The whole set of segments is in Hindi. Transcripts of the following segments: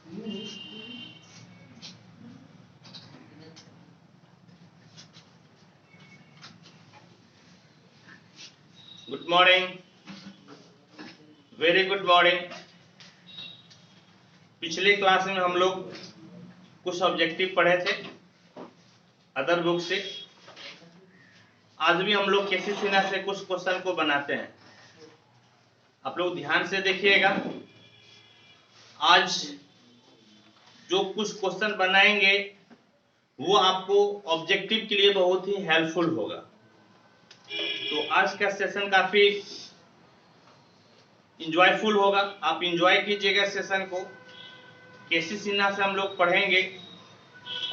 Good morning, very good morning. पिछले क्लास में हम लोग कुछ ऑब्जेक्टिव पढ़े थे अदर बुक से। आज भी हम लोग केसी सिन्हा से कुछ क्वेश्चन को बनाते हैं। आप लोग ध्यान से देखिएगा। आज जो कुछ क्वेश्चन बनाएंगे वो आपको ऑब्जेक्टिव के लिए बहुत ही हेल्पफुल होगा। तो आज का सेशन काफी इंजॉयफुल होगा। आप इंजॉय कीजिएगा सेशन को। केसी सिन्हा से हम लोग पढ़ेंगे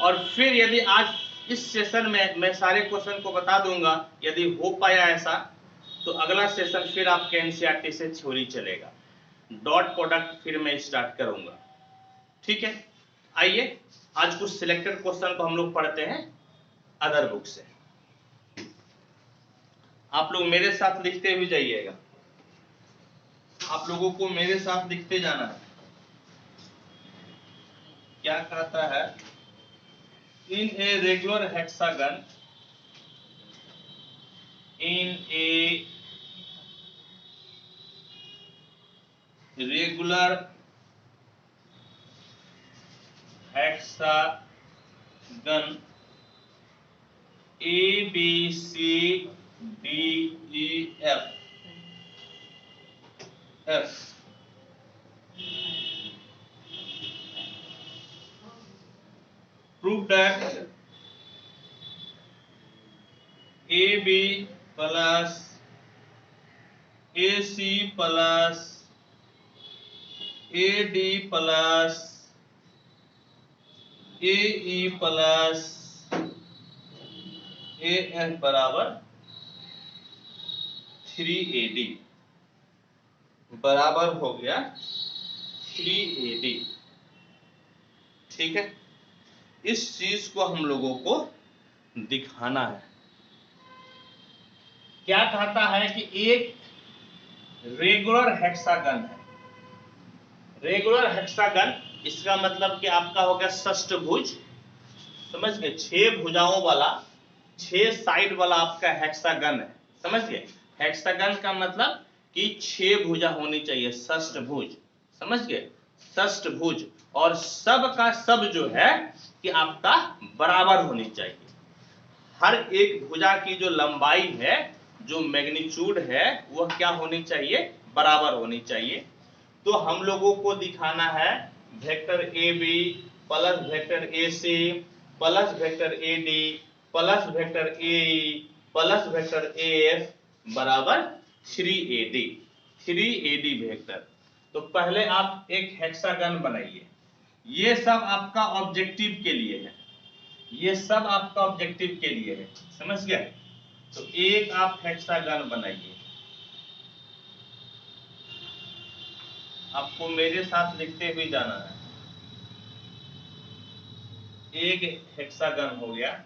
और फिर यदि आज इस सेशन में मैं सारे क्वेश्चन को बता दूंगा, यदि हो पाया ऐसा तो अगला सेशन फिर आपके एनसीईआरटी से थ्योरी चलेगा। डॉट प्रोडक्ट फिर मैं स्टार्ट करूंगा। ठीक है, आइए आज कुछ सिलेक्टेड क्वेश्चन को हम लोग पढ़ते हैं अदर बुक से। आप लोग मेरे साथ लिखते हुए जाइएगा। आप लोगों को मेरे साथ लिखते जाना है। क्या कहता है? In a regular hexagon, in a regular hexagon A B C D E F prove that AB plus AC plus AD plus AE plus AF बराबर 3AD बराबर हो गया 3AD। ठीक है, इस चीज को हम लोगों को दिखाना है। क्या कहता है कि एक रेगुलर हेक्सागन है। रेगुलर हेक्सागन इसका मतलब कि आपका हो गया षष्ठभुज। समझ गए? 6 भुजाओं वाला, 6 साइड वाला आपका हेक्सागन है। समझ गए? हेक्सागन का मतलब कि 6 भुजा होनी चाहिए, षष्ठभुज। समझ गए? षष्ठभुज। और सब का सब जो है कि आपका बराबर होनी चाहिए। हर एक भुजा की जो लंबाई है, जो मैग्नीट्यूड है, वह क्या होनी चाहिए? बराबर होनी चाहिए। तो हम लोगों को दिखाना है vector A B plus vector A C plus vector A D plus vector A plus vector A F बराबर 3AD। 3AD vector. तो पहले आप एक हेक्सागन बनाइए। ये सब आपका ऑब्जेक्टिव के लिए है। ये सब आपका ऑब्जेक्टिव के लिए है। समझ गए? तो एक आप हेक्सागन बनाइए। आपको मेरे साथ लिखते हुए जाना है। एक हेक्सागन हो गया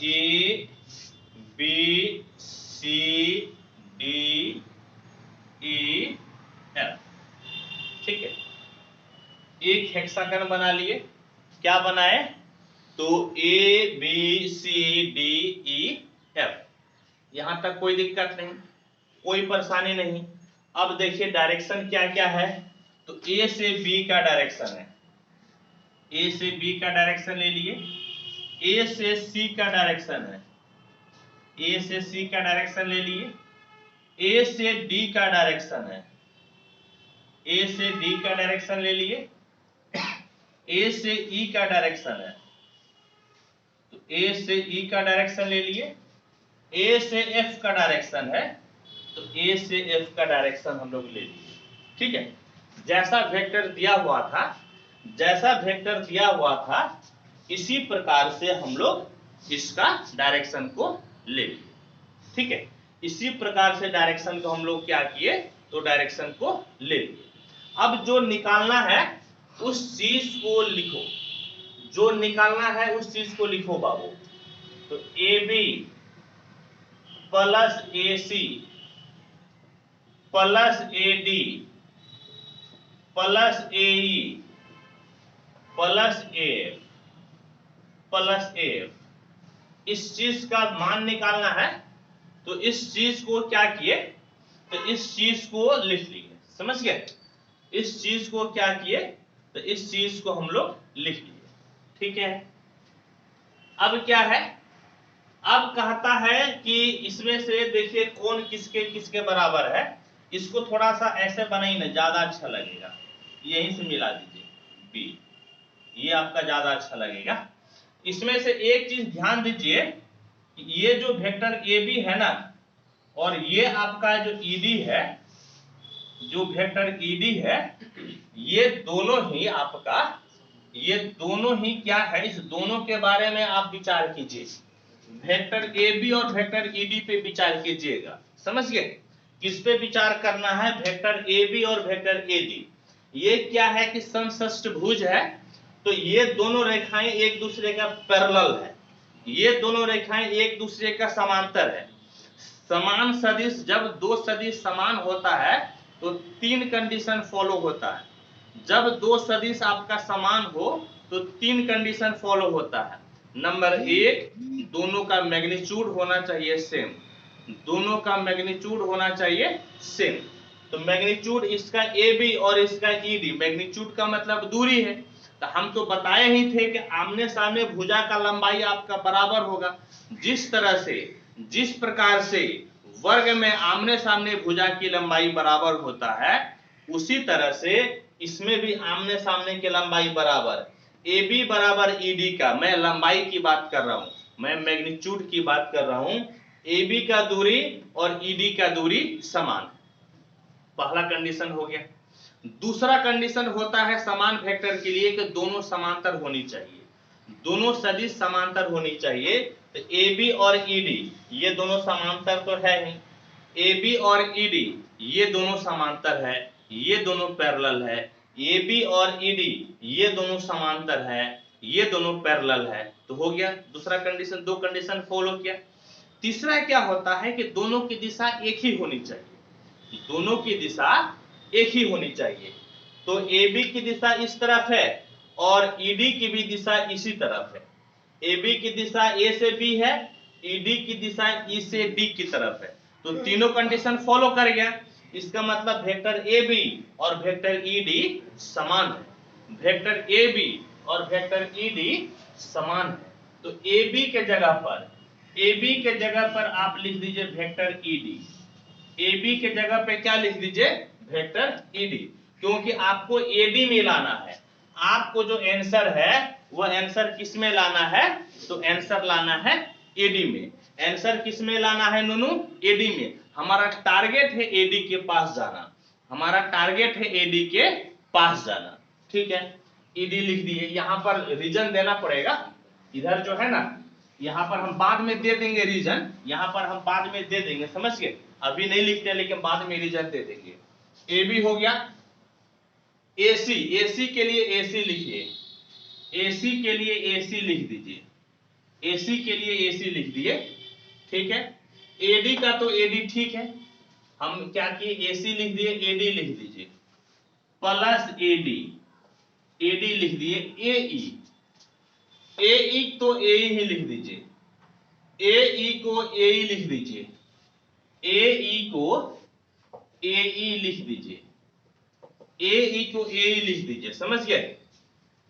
A B C D E F. ठीक है, एक हेक्सागन बना लिए। क्या बनाए? तो A B C D E F. यहां तक कोई दिक्कत नहीं, कोई परेशानी नहीं। अब देखिए डायरेक्शन क्या क्या है। तो ए से बी का डायरेक्शन है। ए से बी का डायरेक्शन ले लिए। ए से सी का डायरेक्शन है। ए से सी का डायरेक्शन ले लिए। ए से डी का डायरेक्शन है। ए से डी का डायरेक्शन ले लिए। ए से ई का डायरेक्शन है। तो ए से ई का डायरेक्शन ले लिए। ए से एफ का डायरेक्शन है। तो ए से एफ का डायरेक्शन हम लोग ले लिए। ठीक है, जैसा वेक्टर दिया हुआ था, जैसा वेक्टर दिया हुआ था, इसी प्रकार से हम लोग इसका डायरेक्शन को ले लिए। ठीक है, इसी प्रकार से डायरेक्शन को हम लोग क्या किए? तो डायरेक्शन को ले लिए। अब जो निकालना है उस चीज को लिखो। जो निकालना है उस चीज को लिखो बाबू। तो A B plus A C plus A D plus AE plus AF plus AF। इस चीज का मान निकालना है, तो इस चीज को क्या किए, तो इस चीज को लिख लिए, समझ गए। इस चीज को क्या किए, तो इस चीज को हम लोग लिख लिए, ठीक है। अब क्या है, अब कहता है कि इसमें से देखिए कौन किसके किसके बराबर है। इसको थोड़ा सा ऐसे बनाइए ना, ज्यादा अच्छा लगेगा, यहीं से मिला दीजिए B, ये आपका ज्यादा अच्छा लगेगा। इसमें से एक चीज ध्यान दीजिए, ये जो वेक्टर AB है ना, और ये आपका जो ED है, जो वेक्टर ED है, ये दोनों ही आपका, ये दोनों ही क्या है, इस दोनों के बारे में आप विचार कीजिए। वेक्टर AB और वेक्टर ED पे विचार कीजिएगा, समझ गए। किस पे विचार करना है, वेक्टर AB और वेक्टर AD। ये क्या है कि समषष्ठभुज है, तो ये दोनों रेखाएं एक दूसरे का पैरेलल है, ये दोनों रेखाएं एक दूसरे का समांतर है। समान सदिश, जब दो सदिश समान होता है तो तीन कंडीशन फॉलो होता है। जब दो सदिश आपका समान हो तो तीन कंडीशन फॉलो होता है। नंबर 1, दोनों का मैग्नीट्यूड होना चाहिए सेम, दोनों का मैग्नीट्यूड होना चाहिए सेम। तो मैग्नीट्यूड इसका AB और इसका ED, मैग्नीट्यूड का मतलब दूरी है, तो हम तो बताए ही थे कि आमने सामने भुजा का लंबाई आपका बराबर होगा। जिस तरह से, जिस प्रकार से वर्ग में आमने सामने भुजा की लंबाई बराबर होता है, उसी तरह से इसमें भी आमने सामने की लंबाई बराबर। AB बराबर ED का, मैं लंबाई की बात कर रहा हूं, मैं मैग्नीट्यूड की बात कर रहा हूं। AB का दूरी और ED का दूरी समान, पहला कंडीशन हो गया। दूसरा कंडीशन होता है समान वेक्टर के लिए कि दोनों समांतर होनी चाहिए, दोनों सदिश समांतर होनी चाहिए। तो AB और ED ये दोनों समांतर तो है ही, AB और ED ये दोनों समांतर है, ये दोनों पैरेलल है। AB और ED ये दोनों समांतर है, ये दोनों पैरेलल है। तो हो गया दूसरा कंडीशन, दो कंडीशन फॉलो किया। तीसरा क्या होता है कि दोनों की दिशा एक ही होनी चाहिए, दोनों की दिशा एक ही होनी चाहिए। तो AB की दिशा इस तरफ है और ED की भी दिशा इसी तरफ है। AB की दिशा A से B है, ED की दिशा E से D की तरफ है। तो तीनों कंडीशन फॉलो कर गया। इसका मतलब वेक्टर AB और वेक्टर ED समान है, वेक्टर AB और वेक्टर ED समान है। तो AB के जगह पर, AB के जगह पर आप लिख दीजिए वेक्टर ED, AB के जगह पे क्या लिख दीजिए, वेक्टर ED, क्योंकि आपको AD में लाना है। आपको जो आंसर है वो आंसर किस में लाना है, तो आंसर लाना है AD में। आंसर किस में लाना है नूनू, AD में। हमारा टारगेट है AD के पास जाना, हमारा टारगेट है AD के पास जाना, ठीक है। ED लिख दिए, यहां पर रीजन देना पड़ेगा, इधर जो है ना, यहां पर हम बाद में दे देंगे रीजन, यहां पर हम बाद में दे देंगे, समझ गए। अभी नहीं लिखते लेकिन बाद में रीजन दे देंगे। AB हो गया। AC, AC के लिए AC लिखिए, AC के लिए AC लिख दीजिए, AC के लिए AC लिख दिए, ठीक है। AD का तो AD ठीक है, हम क्या किए AC लिख दिए, AD लिख दीजिए प्लस AD लिख दिए। AE तो AE ही लिख दीजिए, AE को AE लिख दीजिए, AE को AE लिख दीजिए, AE को AE लिख दीजिए, समझ गए।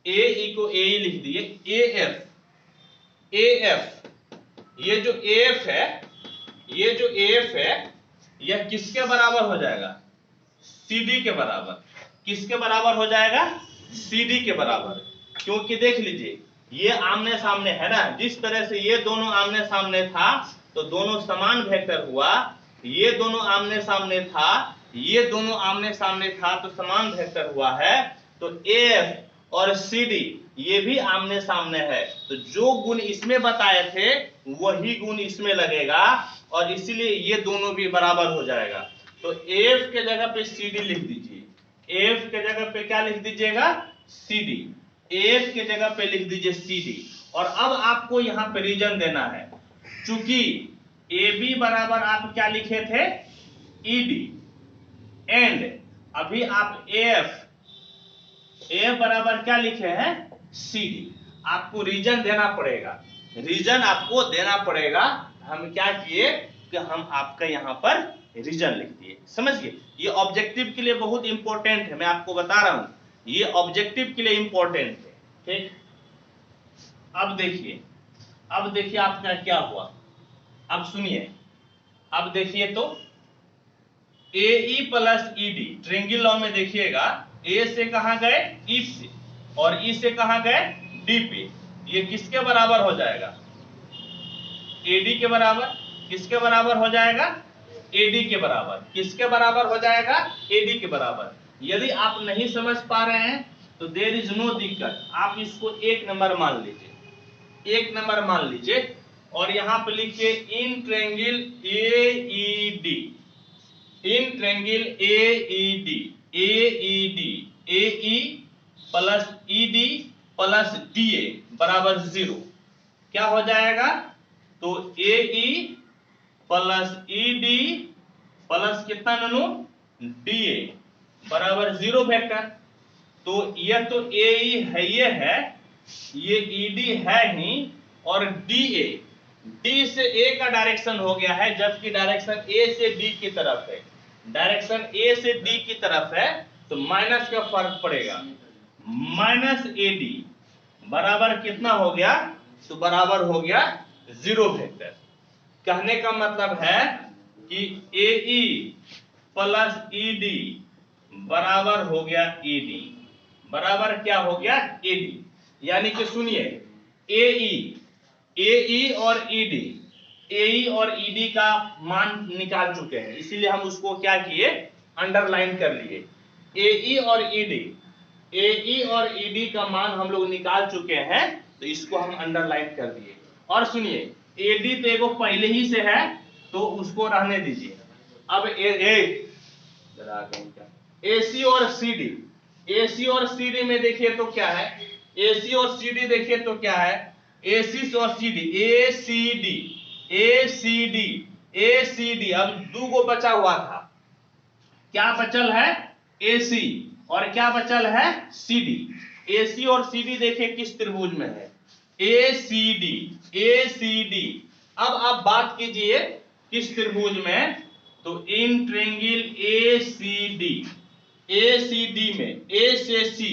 AE को AE लिख दिए। AF, ये जो AF है, ये जो AF है, यह किसके बराबर हो जाएगा, CD के बराबर। किसके बराबर हो जाएगा, CD के बराबर। क्योंकि देख लीजिए ये आमने सामने है ना, जिस तरह से ये दोनों आमने सामने था तो दोनों समान वेक्टर हुआ, ये दोनों आमने सामने था, ये दोनों आमने सामने था तो समान वेक्टर हुआ है। तो AF और CD ये भी आमने सामने है, तो जो गुण इसमें बताए थे वही गुण इसमें लगेगा और इसीलिए ये दोनों भी बराबर हो जाएगा। तो AF के जगह पे CD लिख दीजिए, AF के जगह पे क्या लिख दीजिएगा, CD, AF के जगह पे लिख दीजिए CD। और अब आपको यहां पे रीजन देना है, चूंकि AB बराबर आप क्या लिखे थे, ED, एंड अभी आप AF ए बराबर क्या लिखे हैं, सी डी। आपको रीजन देना पड़ेगा, रीजन आपको देना पड़ेगा। हम क्या किए कि हम आपका यहाँ पर रीजन लिख दिए, समझ गए। ये ऑब्जेक्टिव के लिए बहुत इंपॉर्टेंट है, मैं आपको बता रहा हूं, ये ऑब्जेक्टिव के लिए इंपॉर्टेंट है, ठीक। अब देखिए आपका क्या हुआ, अब सुनिए, अब देखिए तो A E plus E D, triangle law में देखिएगा, ए से कहां गए, ई से, और ई से कहां गए, डी पे। ये किसके बराबर हो जाएगा, एडी के बराबर। किसके बराबर हो जाएगा, एडी के बराबर। किसके बराबर हो जाएगा, एडी के बराबर। यदि आप नहीं समझ पा रहे हैं तो देयर इज नो दिक्कत, आप इसको 1 नंबर मान लीजिए, 1 नंबर मान लीजिए, और यहां पे लिखिए in triangle AED, in triangle AED, AED, AE plus ED plus DA बराबर 0। क्या हो जाएगा, तो एई प्लस ईडी प्लस कितना ननु, डीए बराबर 0 वेक्टर। तो ये तो एई है, ये ईडी है ही, और डीए, डी से ए का डायरेक्शन हो गया है, जबकि डायरेक्शन ए से डी की तरफ है, डायरेक्शन ए से डी की तरफ है, तो माइनस का फर्क पड़ेगा, माइनस एडी बराबर कितना हो गया, तो बराबर हो गया 0 वेक्टर। कहने का मतलब है कि एई प्लस ईडी बराबर हो गया ईडी, बराबर क्या हो गया, एडी। यानी कि सुनिए, एई और ईडी, एई और ईडी का मान निकाल चुके हैं, इसीलिए हम उसको क्या किए, अंडरलाइन कर लिए। एई और ईडी, एई और ईडी का मान हम लोग निकाल चुके हैं, तो इसको हम अंडरलाइन कर दिए। और सुनिए, एडी तो एगो पहले ही से है, तो उसको रहने दीजिए। अब एसी और सीडी, एसी और सीडी में देखिए तो क्या है, एसी और सीडी देखिए तो क्या है, एसी और सीडी, एसीडी, एसीडी, एसीडी। अब 2 गो बचा हुआ था, क्या बचल है, एसी, और क्या बचल है, सीडी। एसी और सीडी देखिए किस त्रिभुज में है, एसीडी, एसीडी। अब आप बात कीजिए किस त्रिभुज में, तो इन ट्रायंगल एसीडी, एसीडी में ए से सी,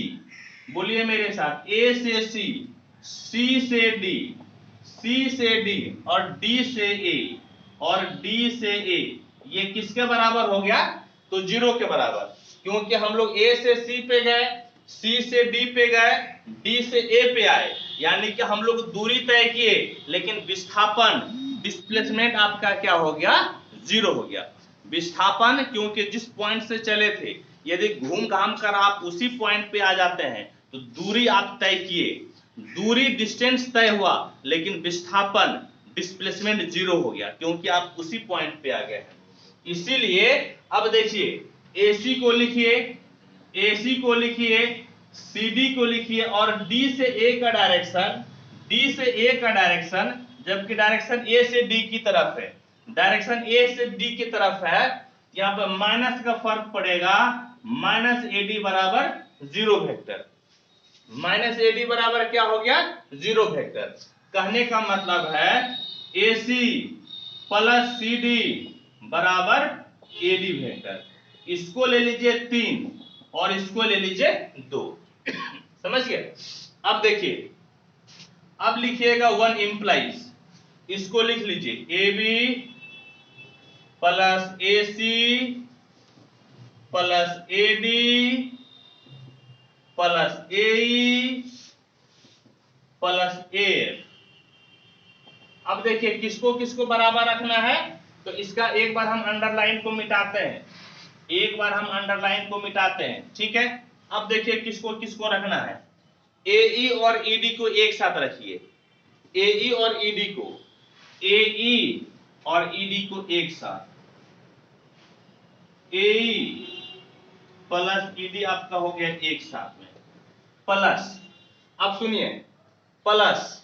बोलिए मेरे साथ, ए से सी, सी से डी, सी से डी, और डी से ए, और डी से ए, ये किसके बराबर हो गया, तो 0 के बराबर। क्योंकि हम लोग ए से सी पे गए, सी से डी पे गए, डी से ए पे आए, यानी कि हम लोग दूरी तय किए, लेकिन विस्थापन, डिस्प्लेसमेंट आपका क्या हो गया, 0 हो गया। विस्थापन, क्योंकि जिस पॉइंट से चले थे, यदि घूम घाम कर आप उसी पॉइंट पे आ जाते हैं, तो दूरी आप तय किए, दूरी डिस्टेंस तय हुआ, लेकिन विस्थापन, डिस्प्लेसमेंट 0 हो गया, क्योंकि आप उसी पॉइंट पे आ गए हैं। इसीलिए अब देखिए, एसी को लिखिए, एसी को लिखिए, सीडी को लिखिए, और डी से ए का डायरेक्शन, डी से ए का डायरेक्शन, जबकि डायरेक्शन ए से डी की तरफ है, डायरेक्शन ए से डी की तरफ है, यहाँ पर माइनस का फर्क पड़ेगा, माइनस एडी बराबर 0 वेक्टर, माइनस एडी बराबर क्या हो गया, 0 वेक्टर। कहने का मतलब है एसी प्लस सीडी बराबर एडी वेक्टर। इसको ले लीजिए 3 और इसको ले लीजिए 2, समझ गए। अब देखिए, अब लिखिएगा 1 इंप्लाइज, इसको लिख लीजिए A B plus A C plus A D plus A plus A. अब देखिए किसको किसको बराबर रखना है, तो इसका एक बार हम अंडरलाइन को मिटाते हैं, एक बार हम अंडरलाइन को मिटाते हैं, ठीक है। अब देखिए किसको किसको रखना है, एई और ईडी को एक साथ रखिए, एई और ईडी को, एई और ईडी को एक साथ, एई प्लस ईडी आपका हो गया एक साथ में, प्लस, अब सुनिए, प्लस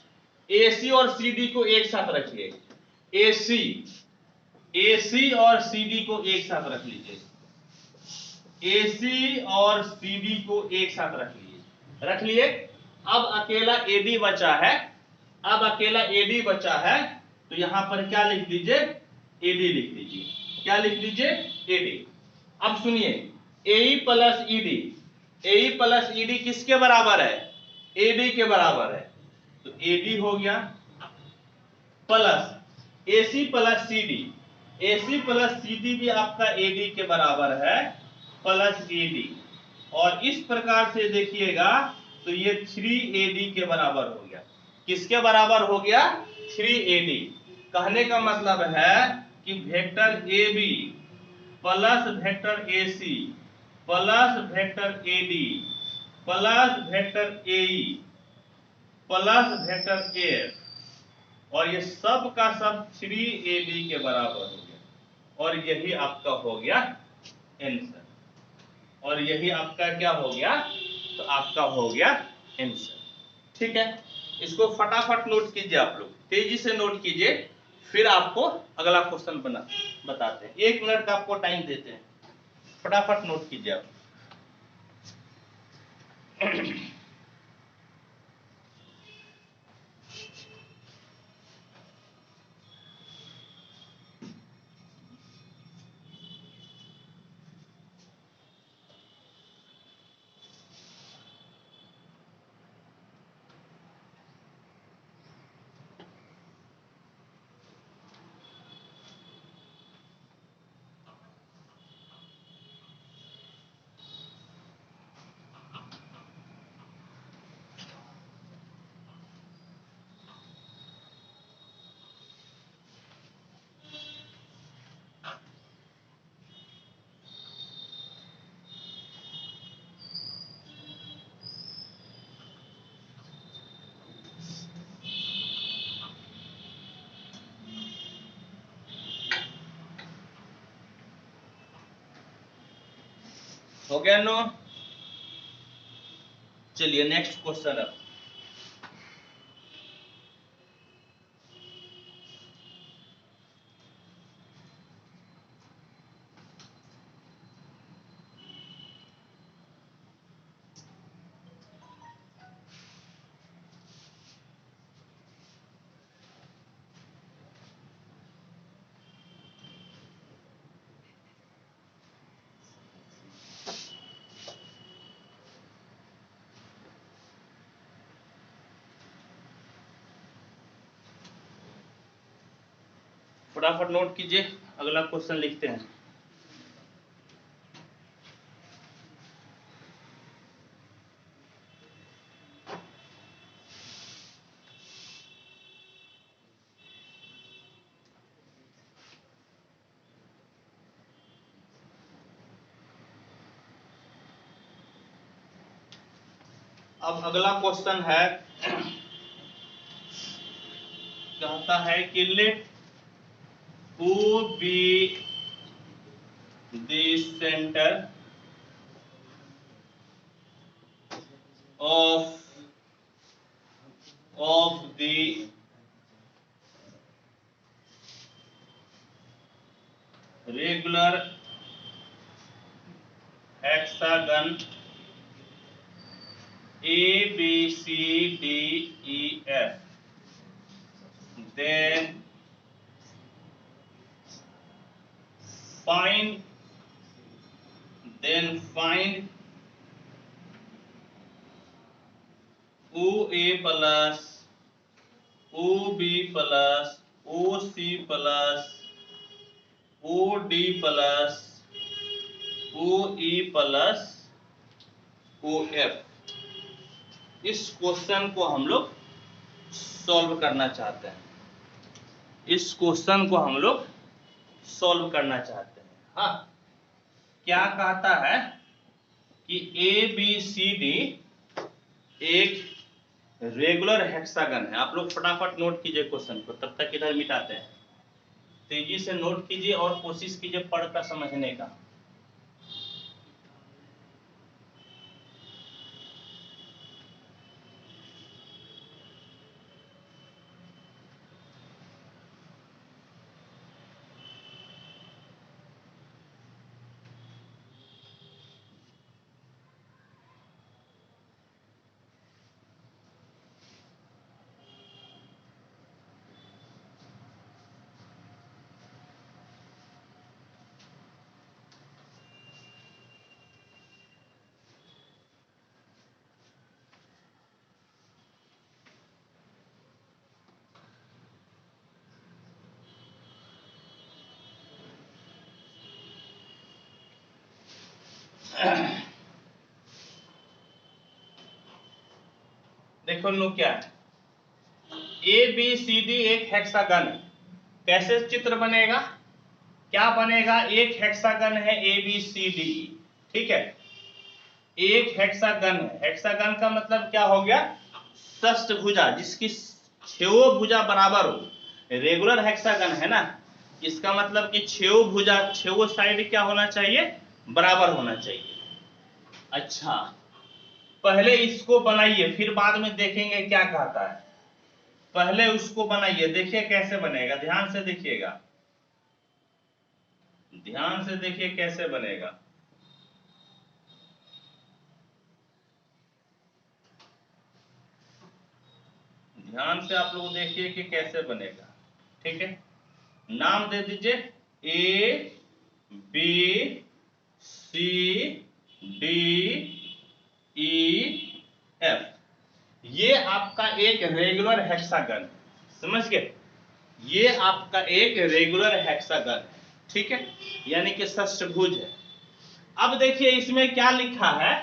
एसी और सीडी को एक साथ रखिए, एसी, एसी और सीडी को एक साथ रख लीजिए, एसी और सीडी को एक साथ रख लीजिए, रख लिए। अब अकेला एडी बचा है, अब अकेला एडी बचा है, तो यहां पर क्या लिख दीजिए, एडी लिख दीजिए। क्या लिख दीजिए, एडी। अब सुनिए, एई प्लस ईडी, एई प्लस ईडी किसके बराबर है, एडी के बराबर है। तो एडी हो गया plus AC plus CD, AC plus CD भी आपका एडी के बराबर है, प्लस एडी। और इस प्रकार से देखिएगा तो ये 3AD के बराबर हो गया। किसके बराबर हो गया, 3AD। कहने का मतलब है कि vector AB plus vector AC plus vector AD plus vector AE plus vector AF, और ये सब का सब 3AD के बराबर हो गया, और यही आपका हो गया आंसर। और यही आपका क्या हो गया, तो आपका हो गया आंसर। ठीक है, इसको फटाफट नोट कीजिए, आप लोग तेजी से नोट कीजिए, फिर आपको अगला क्वेश्चन बताते हैं। 1 मिनट का आपको टाइम देते हैं, फटाफट नोट कीजिए आप। हो गया नो, चलिए नेक्स्ट क्वेश्चन। फटाफट नोट कीजिए, अगला क्वेश्चन लिखते हैं। अब अगला क्वेश्चन है, कहता है कि late O be the center of the regular hexagon A B C D E F, then find OA plus OB plus OC plus OD plus OE plus OF। इस क्वेश्चन को हम लोग सॉल्व करना चाहते हैं, इस क्वेश्चन को हम लोग सॉल्व करना चाहते हैं। हाँ, क्या कहता है कि ABCD एक रेगुलर हेक्सागन है। आप लोग फटाफट नोट कीजिए क्वेश्चन को, तब तक इधर मिटाते हैं। तेजी से नोट कीजिए और कोशिश कीजिए पढ़कर समझने का। देखो नो क्या है, ए बी सी डी एक हेक्सागन है। कैसे चित्र बनेगा, क्या बनेगा, एक हेक्सागन है ए बी सी डी, ठीक है, एक हेक्सागन है। हेक्सागन का मतलब क्या हो गया, षष्ठभुजा, जिसकी छह भुजा बराबर हो। रेगुलर हेक्सागन है ना, इसका मतलब कि छह भुजा, छह साइड क्या होना चाहिए, बराबर होना चाहिए। अच्छा, पहले इसको बनाइए, फिर बाद में देखेंगे क्या कहता है। पहले उसको बनाइए, देखिए कैसे बनेगा, ध्यान से देखिएगा, ध्यान से देखिए कैसे बनेगा। ध्यान से आप लोग देखिए कि कैसे बनेगा, ठीक है। नाम दे दीजिए A B C D E F. ये आपका एक रेगुलर हेक्सागन, समझ गए, ये आपका एक रेगुलर हेक्सागन है, ठीक है, यानी कि षष्ठभुज है। अब देखिए इसमें क्या लिखा है,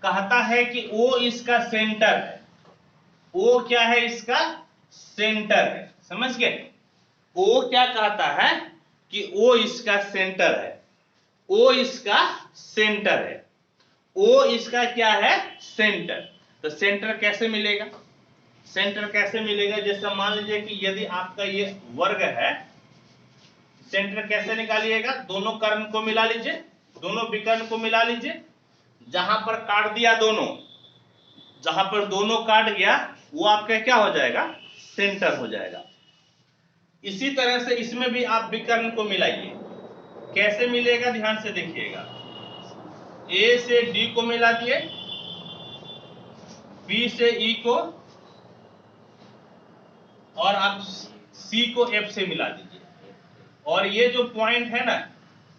कहता है कि ओ इसका सेंटर है। ओ क्या है, इसका सेंटर है, समझ गए। ओ क्या कहता है कि ओ इसका सेंटर है, ओ इसका सेंटर है, ओ इसका क्या है, सेंटर। तो सेंटर कैसे मिलेगा, सेंटर कैसे मिलेगा, जैसे मान लीजिए कि यदि आपका ये वर्ग है, सेंटर कैसे निकालिएगा, दोनों कर्ण को मिला लीजिए, दोनों विकर्ण को मिला लीजिए, जहां पर काट दिया दोनों, जहां पर दोनों काट गया वो आपका क्या हो जाएगा, सेंटर हो जाएगा। इसी तरह से इसमें भी आप विकर्ण को मिलाइए, कैसे मिलेगा, ध्यान से देखिएगा। ए से डी को मिला दिए, बी से ई को, और आप सी को एफ से मिला दीजिए। और ये जो पॉइंट है ना,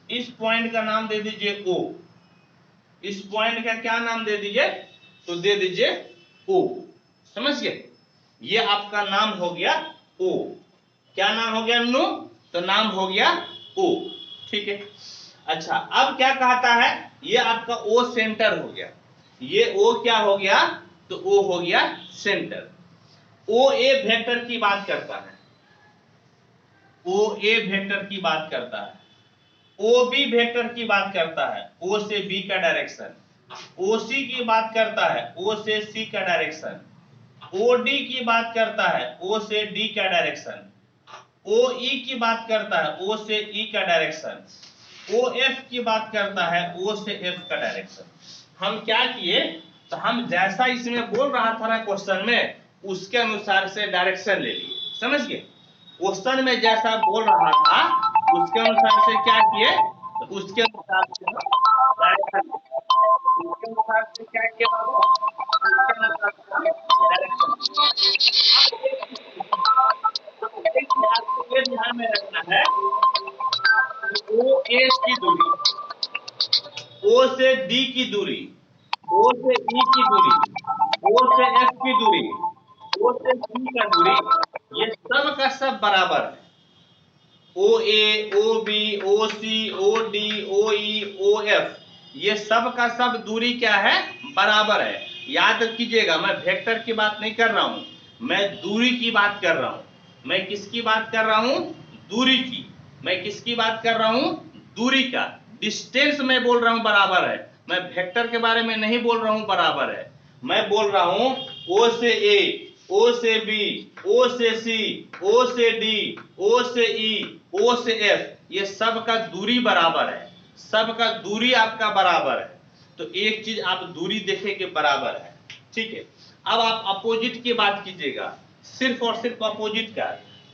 इस पॉइंट का नाम दे दीजिए ओ, इस पॉइंट का क्या नाम दे दीजिए, तो दे दीजिए ओ, समझ गए। ये आपका नाम हो गया ओ, क्या नाम हो गया नो, तो नाम हो गया ओ, ठीक है। अच्छा, अब क्या कहता है, ये आपका ओ सेंटर हो गया, ये ओ क्या हो गया, तो ओ हो गया सेंटर। ओ ए वेक्टर की बात करता है, ओ ए वेक्टर की बात करता है, ओ बी वेक्टर की बात करता है, ओ से बी का डायरेक्शन, ओ सी की बात करता है, ओ से सी का डायरेक्शन, ओ डी की बात करता है, ओ से डी का डायरेक्शन, ओ ई की बात करता है, ओ से ई का डायरेक्शन, ओ एफ की बात करता है, ओ से एफ का डायरेक्शन। हम क्या किए, तो हम जैसा इसमें बोल रहा था ना क्वेश्चन में, उसके अनुसार से डायरेक्शन ले लिए, समझ गए। क्वेश्चन में जैसा बोल रहा था उसके अनुसार से क्या किए, तो उसके अनुसार से डायरेक्शन, उसके अनुसार से क्या किया, उसके अनुसार से डायरेक्शन। आपको ये ध्यान में रखना है, ओ ए की दूरी, ओ से डी की दूरी, ओ से ई की दूरी, ओ से एफ की दूरी, ओ से सी का दूरी, ये सब का सब बराबर है। ओ ए, ओ बी, ओ सी, ओ डी, ओ ई, ओ एफ, ये सब का सब दूरी क्या है, बराबर है। याद कीजिएगा, मैं वेक्टर की बात नहीं कर रहा हूं, मैं दूरी की बात कर रहा हूं। मैं किसकी बात कर रहा हूं, दूरी की। मैं किसकी बात कर रहा हूं, दूरी का, डिस्टेंस में बोल रहा हूं बराबर है। मैं वेक्टर के बारे में नहीं बोल रहा हूं बराबर है, मैं बोल रहा हूं ओ से ए, ओ से बी, ओ से सी, ओ से डी, ओ से ई, ओ से एफ, ये सब का दूरी बराबर है, सब का दूरी आपका बराबर है। तो एक चीज आप दूरी देखे के बराबर है, ठीक है। अब आप अपोजिट की बात कीजिएगा, सिर्फ और सिर्फ अपोजिट का,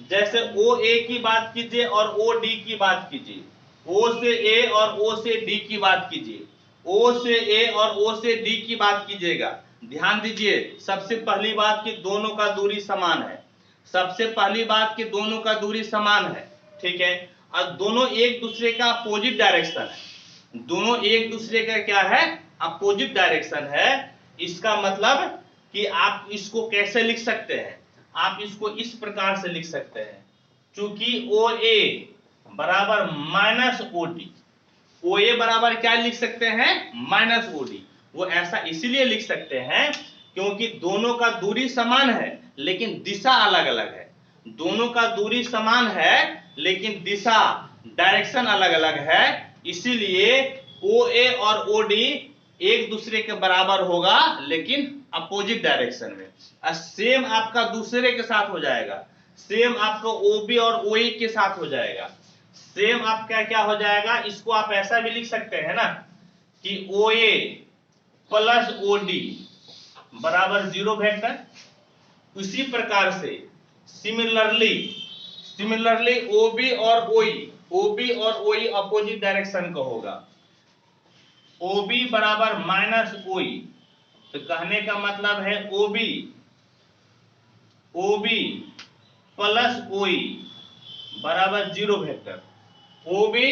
जैसे ओ ए की बात कीजिए और ओ डी की बात कीजिए, ओ से ए और ओ से डी की बात कीजिए, ओ से ए और ओ से डी की बात कीजिएगा। ध्यान दीजिए, सबसे पहली बात कि दोनों का दूरी समान है, सबसे पहली बात कि दोनों का दूरी समान है, ठीक है। और दोनों एक दूसरे का अपोजिट डायरेक्शन है, दोनों एक दूसरे का क्या है, अपोजिट डायरेक्शन है। इसका मतलब कि आप इसको कैसे लिख सकते हैं, आप इसको इस प्रकार से लिख सकते हैं, चूंकि ओ ए बराबर minus O D, O A बराबर क्या लिख सकते हैं, माइनस ओ डी। वो ऐसा इसीलिए लिख सकते हैं क्योंकि दोनों का दूरी समान है लेकिन दिशा अलग अलग है। दोनों का दूरी समान है लेकिन दिशा, डायरेक्शन अलग अलग है, इसीलिए ओ ए और ओ डी एक दूसरे के बराबर होगा लेकिन अपोजिट डायरेक्शन में। सेम आपका दूसरे के साथ हो जाएगा, सेम आपका ओ बी और ओ ई के साथ हो जाएगा। सेम आपका क्या हो जाएगा, इसको आप ऐसा भी लिख सकते हैं ना कि ओ ए प्लस ओ डी बराबर 0 वेक्टर। उसी प्रकार से सिमिलरली ओबी और ओई अपोजिट डायरेक्शन का होगा। ओबी बराबर माइनस ओई, तो कहने का मतलब है ओबी प्लस ओई बराबर 0 वेक्टर। ओबी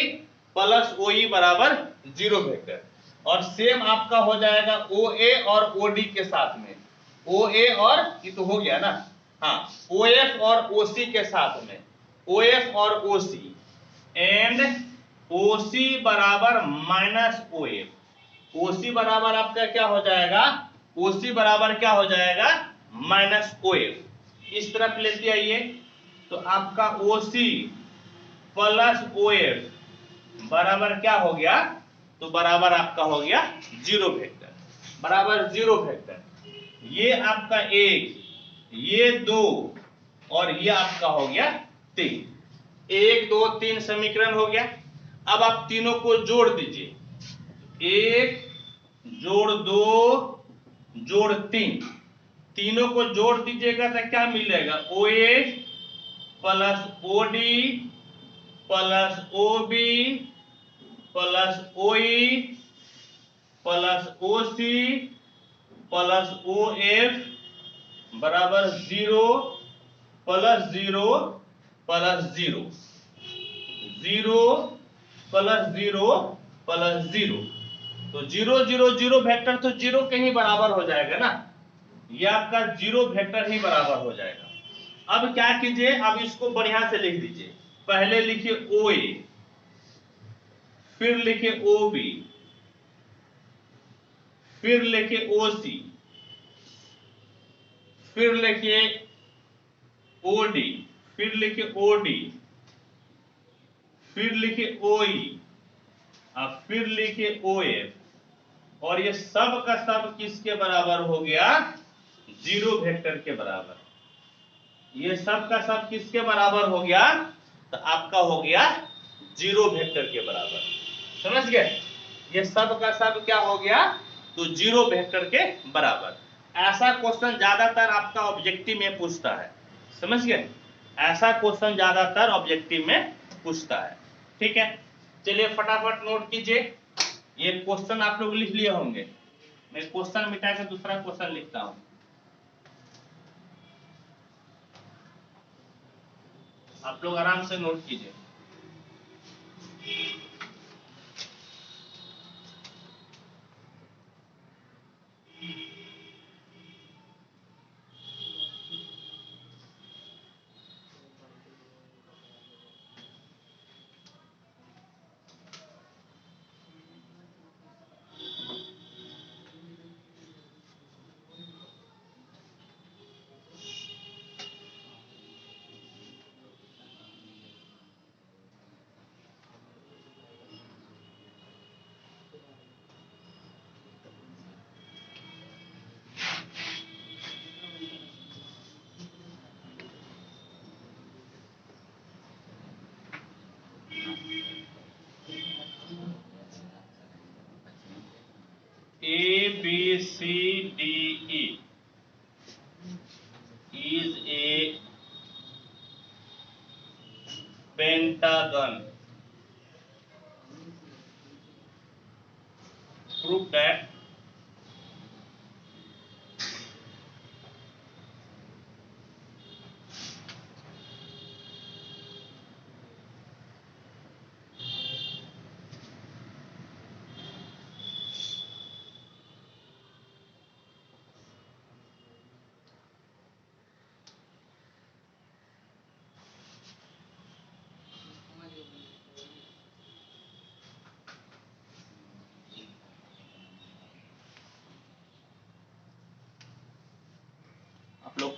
प्लस ओई बराबर 0 वेक्टर। और सेम आपका हो जाएगा ओ ए और ओ डी के साथ में, ओ ए और ये तो हो गया ना, हाँ, ओ एफ और ओ सी के साथ में, ओ एफ और ओ सी एंड ओ सी बराबर माइनस ओ एफ। ओ सी बराबर आपका क्या हो जाएगा, ओ सी बराबर क्या हो जाएगा, माइनस ओ एफ। इस तरफ लेते आइए तो आपका ओ सी प्लस ओ एफ बराबर क्या हो गया, तो बराबर आपका हो गया 0 वेक्टर, बराबर 0 वेक्टर। ये आपका 1, ये 2 और ये आपका हो गया 3। 1 2 3 समीकरण हो गया। अब आप तीनों को जोड़ दीजिए, 1 जोड़ 2 जोड़ 3, तीनों को जोड़ दीजिएगा तो क्या मिलेगा, O A plus O D plus O B plus O E plus O C plus O F बराबर 0 प्लस 0 प्लस 0, 0 प्लस 0 प्लस 0। तो 0 0 0 वेक्टर तो 0 के ही बराबर हो जाएगा ना, ये आपका 0 वेक्टर ही बराबर हो जाएगा। अब क्या कीजिए, अब इसको बढ़िया से लिख दीजिए। पहले लिखिए ओ ए, फिर लिखिए ओ बी, फिर लिखिए ओ सी, फिर लिखिए ओ डी, फिर लिखिए ओ डी, फिर लिखिए ओ ई, अब फिर लिखिए ओ एफ। और ये सब का सब किसके बराबर हो गया, 0 वेक्टर के बराबर। ये सब का सब किसके बराबर हो गया, तो आपका हो गया 0 वेक्टर के बराबर। समझ गए, ये सब का सब क्या हो गया, तो 0 वेक्टर के बराबर। ऐसा क्वेश्चन ज्यादातर आपका ऑब्जेक्टिव में पूछता है, समझ गए, ऐसा क्वेश्चन ज्यादातर ऑब्जेक्टिव में पूछता है। ठीक है, चलिए फटाफट नोट कीजिए। ये क्वेश्चन आप लोग लिख लिए होंगे, मैं क्वेश्चन मिटा के दूसरा क्वेश्चन लिखता हूं, आप लोग आराम से नोट कीजिए। A B C D E is a pentagon. Prove that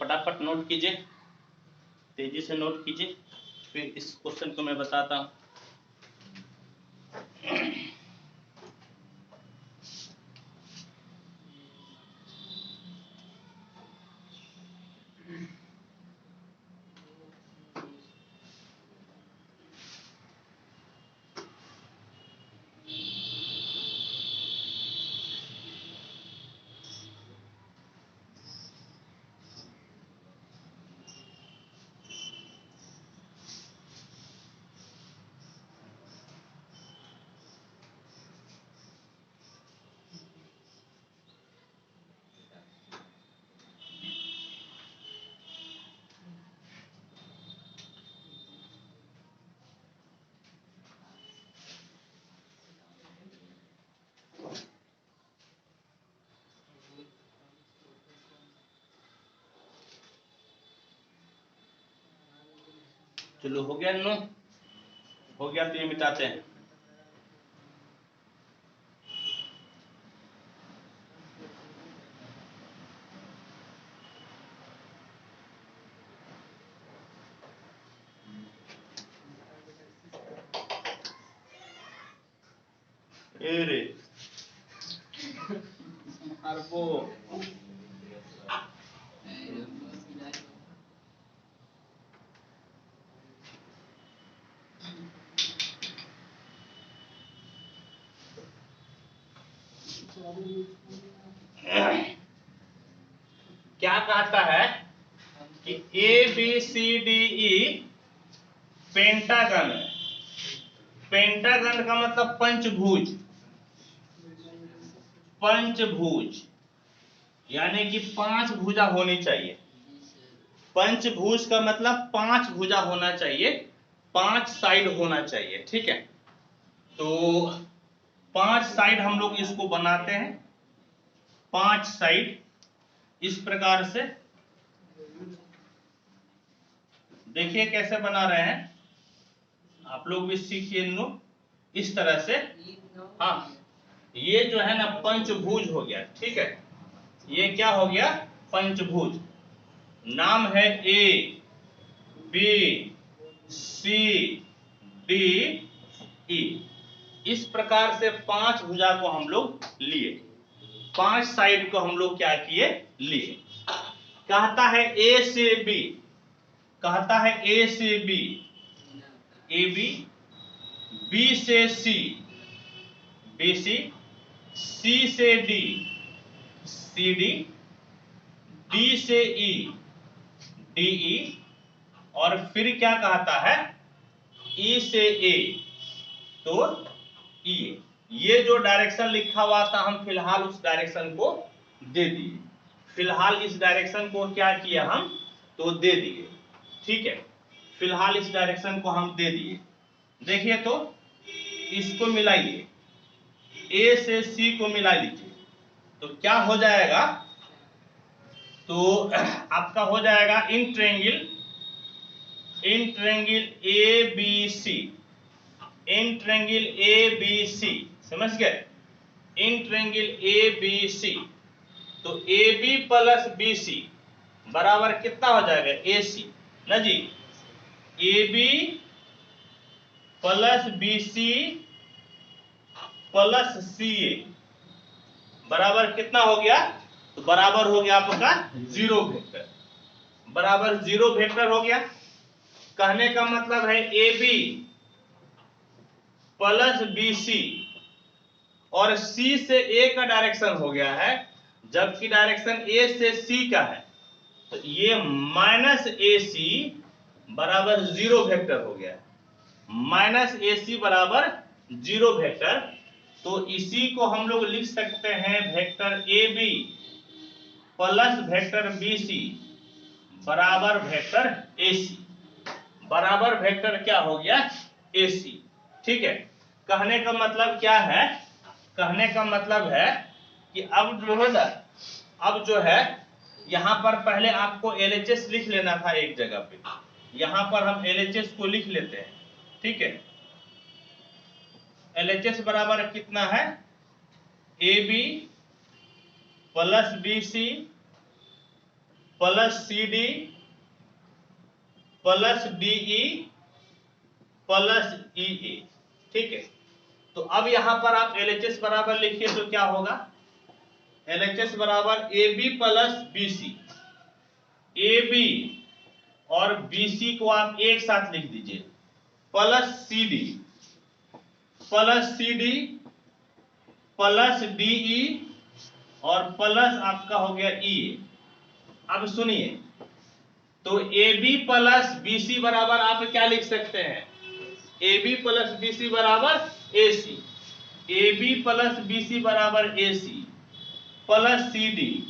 फटाफट नोट कीजिए, तेजी से नोट कीजिए, फिर इस क्वेश्चन को मैं बताता हूं। चलो हो गया नो, हो गया तो ये मिटाते हैं। अरे मारबो क्या कहता है कि A B C D E pentagon है। पेंटागन का मतलब पंचभुज, पंचभुज यानी कि 5 भुजा होनी चाहिए। पंचभुज का मतलब 5 भुजा होना चाहिए, 5 साइड होना चाहिए, ठीक है। तो 5 साइड हम लोग इसको बनाते हैं, 5 साइड इस प्रकार से। देखिए कैसे बना रहे हैं, आप लोग भी सीखिए लो इस तरह से। हाँ, ये जो है ना पंचभुज हो गया, ठीक है। ये क्या हो गया, पंचभुज। नाम है ए बी सी डी ई। इस प्रकार से 5 भुजा को हम लोग लिए, 5 साइड को हम लोग क्या किए, लिए। कहता है ए से बी, कहता है ए से बी, ए बी, बी से सी, बी सी, सी से डी, सी डी, डी से ई, डी ई, और फिर क्या कहता है ई से ए, तो ई। ये जो डायरेक्शन लिखा हुआ था हम फिलहाल उस डायरेक्शन को दे दिए, फिलहाल इस डायरेक्शन को क्या किया हम, तो दे दिए, ठीक है। फिलहाल इस डायरेक्शन को हम दे दिए। देखिए तो इसको मिलाइए, ए से सी को मिला लीजिए, तो क्या हो जाएगा, तो आपका हो जाएगा in triangle, in triangle A B C, in triangle A B C, समझ गए, in triangle A B C. तो A B plus B C बराबर कितना हो जाएगा, ए सी ना जी। A B plus B C plus C A बराबर कितना हो गया, तो बराबर हो गया आपका 0 वेक्टर, बराबर 0 वेक्टर हो गया। कहने का मतलब है A B plus B C और सी से ए का डायरेक्शन हो गया है, जबकि डायरेक्शन ए से सी का है, तो ये माइनस ए सी बराबर 0 वेक्टर हो गया, माइनस ए सी बराबर 0 वेक्टर। तो इसी को हम लोग लिख सकते हैं vector A B plus vector B C बराबर वेक्टर ए सी, बराबर वेक्टर क्या हो गया, ए सी, ठीक है। कहने का मतलब क्या है, कहने का मतलब है कि अब जो है ना, अब जो है यहां पर पहले आपको LHS लिख लेना था एक जगह पे, यहां पर हम LHS को लिख लेते हैं, ठीक है। LHS बराबर कितना है, A B plus B C plus C D plus D E plus E A. ठीक है, तो अब यहां पर आप एलएचएस बराबर लिखिए तो क्या होगा, एलएचएस बराबर A B plus B C. A B और बी सी को आप एक साथ लिख दीजिए, plus C D plus D E और प्लस आपका हो गया ई। अब सुनिए, तो A B plus B C बराबर आप क्या लिख सकते हैं, A B plus B C बराबर A C. A B plus B C बराबर A C plus C D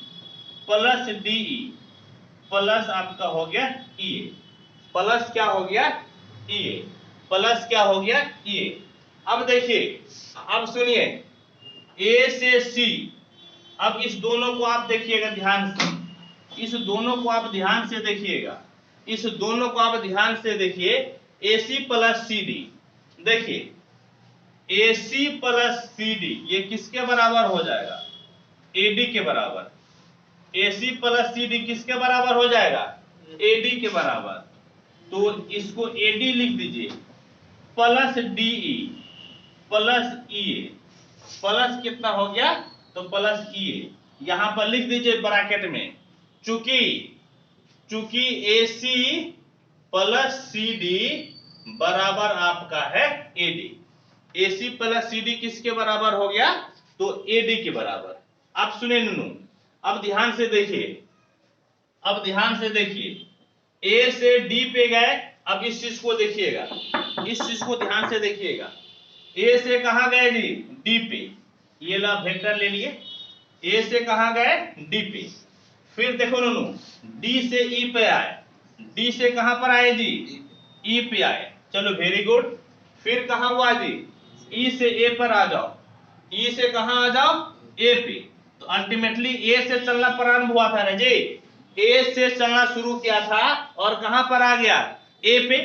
plus D E plus आपका हो गया ई ए। प्लस क्या हो गया, ई ए। प्लस क्या हो गया, ई ए। अब देखिए, अब सुनिए, ए से सी, अब इस दोनों को आप देखिएगा ध्यान से, इस दोनों को आप ध्यान से देखिएगा, इस दोनों को आप ध्यान से देखिए, ए सी प्लस सी डी। देखिए ए सी प्लस सी डी ये किसके बराबर हो जाएगा, ए डी के बराबर। A C plus C D किसके बराबर हो जाएगा, ए डी के बराबर। तो इसको ए डी लिख दीजिए plus D E plus E ए, प्लस कितना हो गया, तो प्लस ई ए यहां पर लिख दीजिए ब्रैकेट में, चूंकि ए सी प्लस सी डी बराबर आपका है A D. A C plus C D किसके बराबर हो गया, तो ए डी के बराबर। आप सुने नुनू, अब ध्यान से देखिए, अब ध्यान से देखिए, ए से डी पे गए, अब इस चीज को देखिएगा, इस चीज को ध्यान से देखिएगा, ए से कहां गए जी, डी पे, ये ला वेक्टर ले लिए, ए से कहां गए, डी पे। फिर देखो नुनू, डी से ई पे आए, डी से कहां पर आए जी, ई पे आए, चलो वेरी गुड। फिर कहां हुआ जी, ई से ए पर आ जाओ, ई से कहां आ जाओ, ए पे। तो अल्टीमेटली ए से चलना प्रारंभ हुआ था ना जी, ए से चलना शुरू किया था और कहां पर आ गया, ए पे।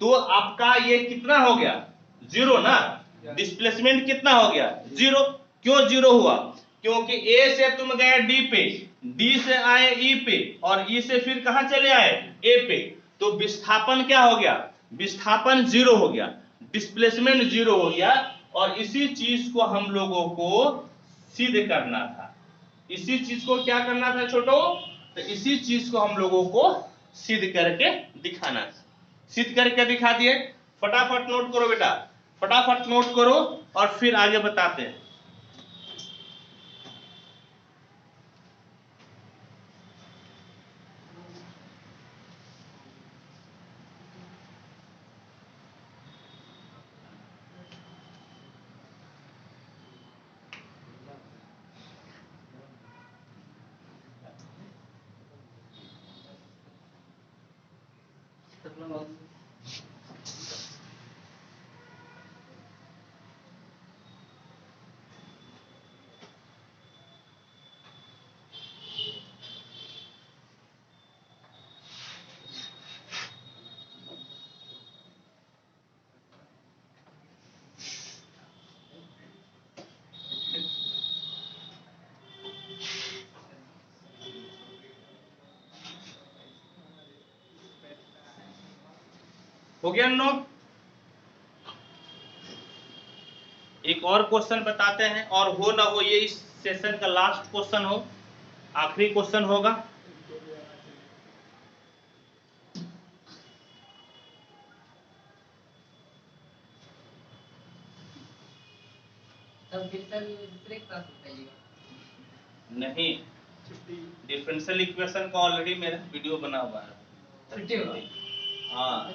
तो आपका ये कितना हो गया, जीरो ना, डिस्प्लेसमेंट कितना हो गया, जीरो। क्यों जीरो हुआ, क्योंकि ए से तुम गए डी पे, डी से आए ई पे और ई से फिर कहां चले आए, ए पे। तो विस्थापन क्या हो गया, विस्थापन जीरो हो गया, डिस्प्लेसमेंट जीरो हो गया। और इसी चीज को हम लोगों को सिद्ध करना था, इसी चीज को क्या करना था छोटो, तो इसी चीज को हम लोगों को सिद्ध करके दिखाना था। सिद्ध करके दिखा दिए, फटाफट नोट करो बेटा, फटाफट नोट करो और फिर आगे बताते हैं। हो गया नो, एक और क्वेश्चन बताते हैं, और हो ना हो ये इस सेशन का लास्ट क्वेश्चन हो, आखिरी क्वेश्चन होगा। नहीं, डिफरेंशियल इक्वेशन का ऑलरेडी मेरा वीडियो बना हुआ है। हाँ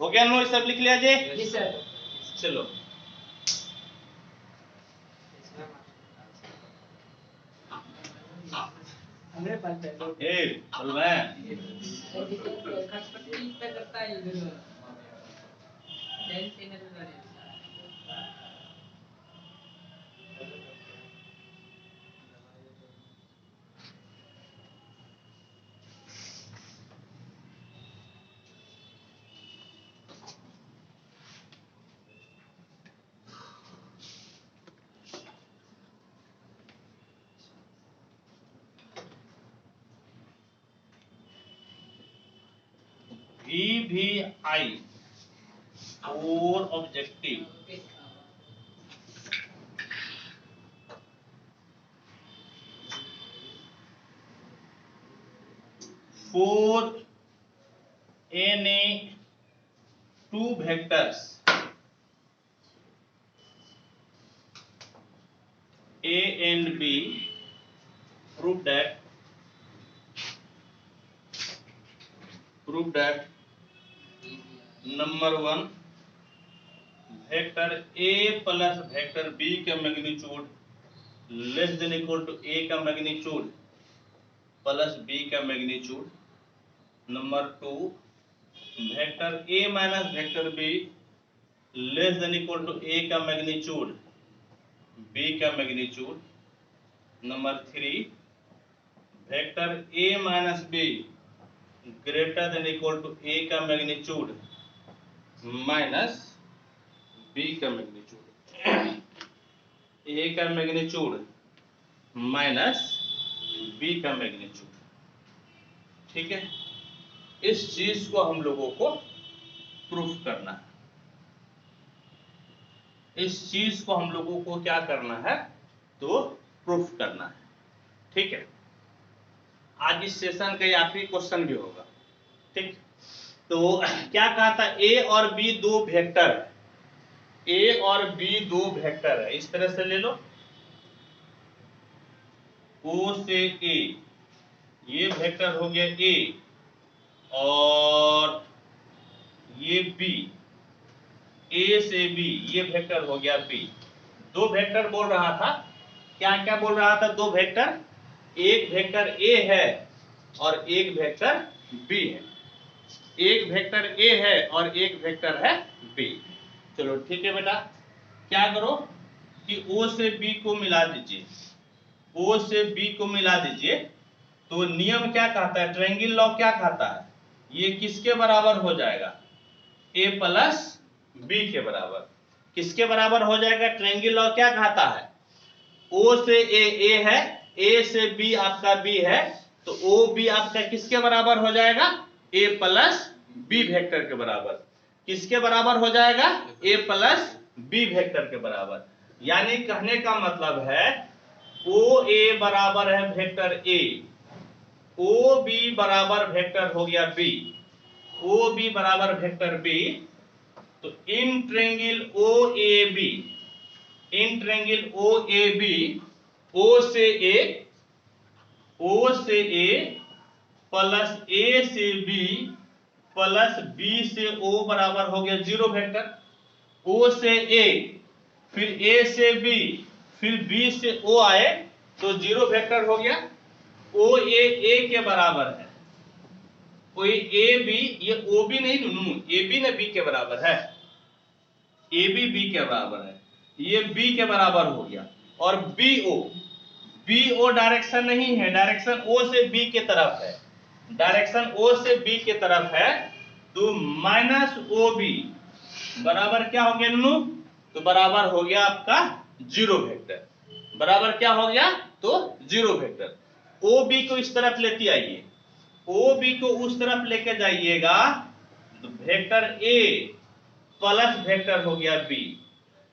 हो गया नो, सब लिख लिया जी, चलो चल रहे हैं। VVI और objective for any two vectors A and B, prove that number one vector A plus vector B का magnitude less than equal to A का मैग्नीट्यूड प्लस B का magnitude. Number two vector A minus vector B less than equal to A का मैग्नीट्यूड B का magnitude. Number three vector A minus B greater than equal to A का मैग्नीट्यूड माइनस B का मैग्नीट्यूड। A का मैग्नीट्यूड माइनस B का मैग्नीट्यूड। ठीक है, इस चीज को हम लोगों को प्रूफ करना है। इस चीज को हम लोगों को क्या करना है, तो प्रूफ करना है। ठीक है, आज इस सेशन का आखिरी क्वेश्चन भी होगा। ठीक, तो क्या कहा था, ए और बी दो वेक्टर है, ए और बी दो वेक्टर है। इस तरह से ले लो, ओ से ए ये वेक्टर हो गया ए और ये बी, ए से बी ये वेक्टर हो गया बी। दो वेक्टर बोल रहा था, क्या क्या बोल रहा था, दो वेक्टर, एक वेक्टर ए है और एक वेक्टर बी है। एक वेक्टर ए है और एक वेक्टर है बी। चलो ठीक है बेटा, क्या करो कि ओ से बी को मिला दीजिए, ओ से बी को मिला दीजिए। तो नियम क्या कहता है, ट्रायंगल लॉ क्या कहता है, ये किसके बराबर हो जाएगा, ए प्लस बी के बराबर। किसके बराबर हो जाएगा, ट्रायंगल लॉ क्या कहता है, ओ से ए है, ए से बी आपका बी है, तो ओ बी आपका किसके बराबर हो जाएगा, ए प्लस बी वेक्टर के बराबर। किसके बराबर हो जाएगा, ए प्लस बी वेक्टर के बराबर। यानी कहने का मतलब है ओ ए बराबर है वेक्टर ए, ओ बी बराबर वेक्टर हो गया बी, ओ बी बराबर वेक्टर बी। तो in triangle O A B, in triangle O A B, O से ए, ओ से ए प्लस ए से बी प्लस बी से ओ बराबर हो गया जीरो वेक्टर। ओ से ए फिर ए से बी फिर बी से ओ आए तो जीरो वेक्टर हो गया। ओ ए के बराबर है, कोई ए बी, ये ओ बी नहीं, ए बी ने बी के बराबर है, ए बी के बराबर है, ये बी के बराबर हो गया। और बी ओ डायरेक्शन नहीं है, डायरेक्शन ओ से बी के तरफ है, डायरेक्शन ओ से बी के तरफ है। तो माइनस ओ बी बराबर क्या हो गया नू, तो बराबर हो गया आपका जीरो वेक्टर। बराबर क्या हो गया, तो जीरो वेक्टर। ओ बी को इस तरफ लेते आइए, ओ बी को उस तरफ लेके जाइएगा तो वेक्टर ए प्लस वेक्टर हो गया बी,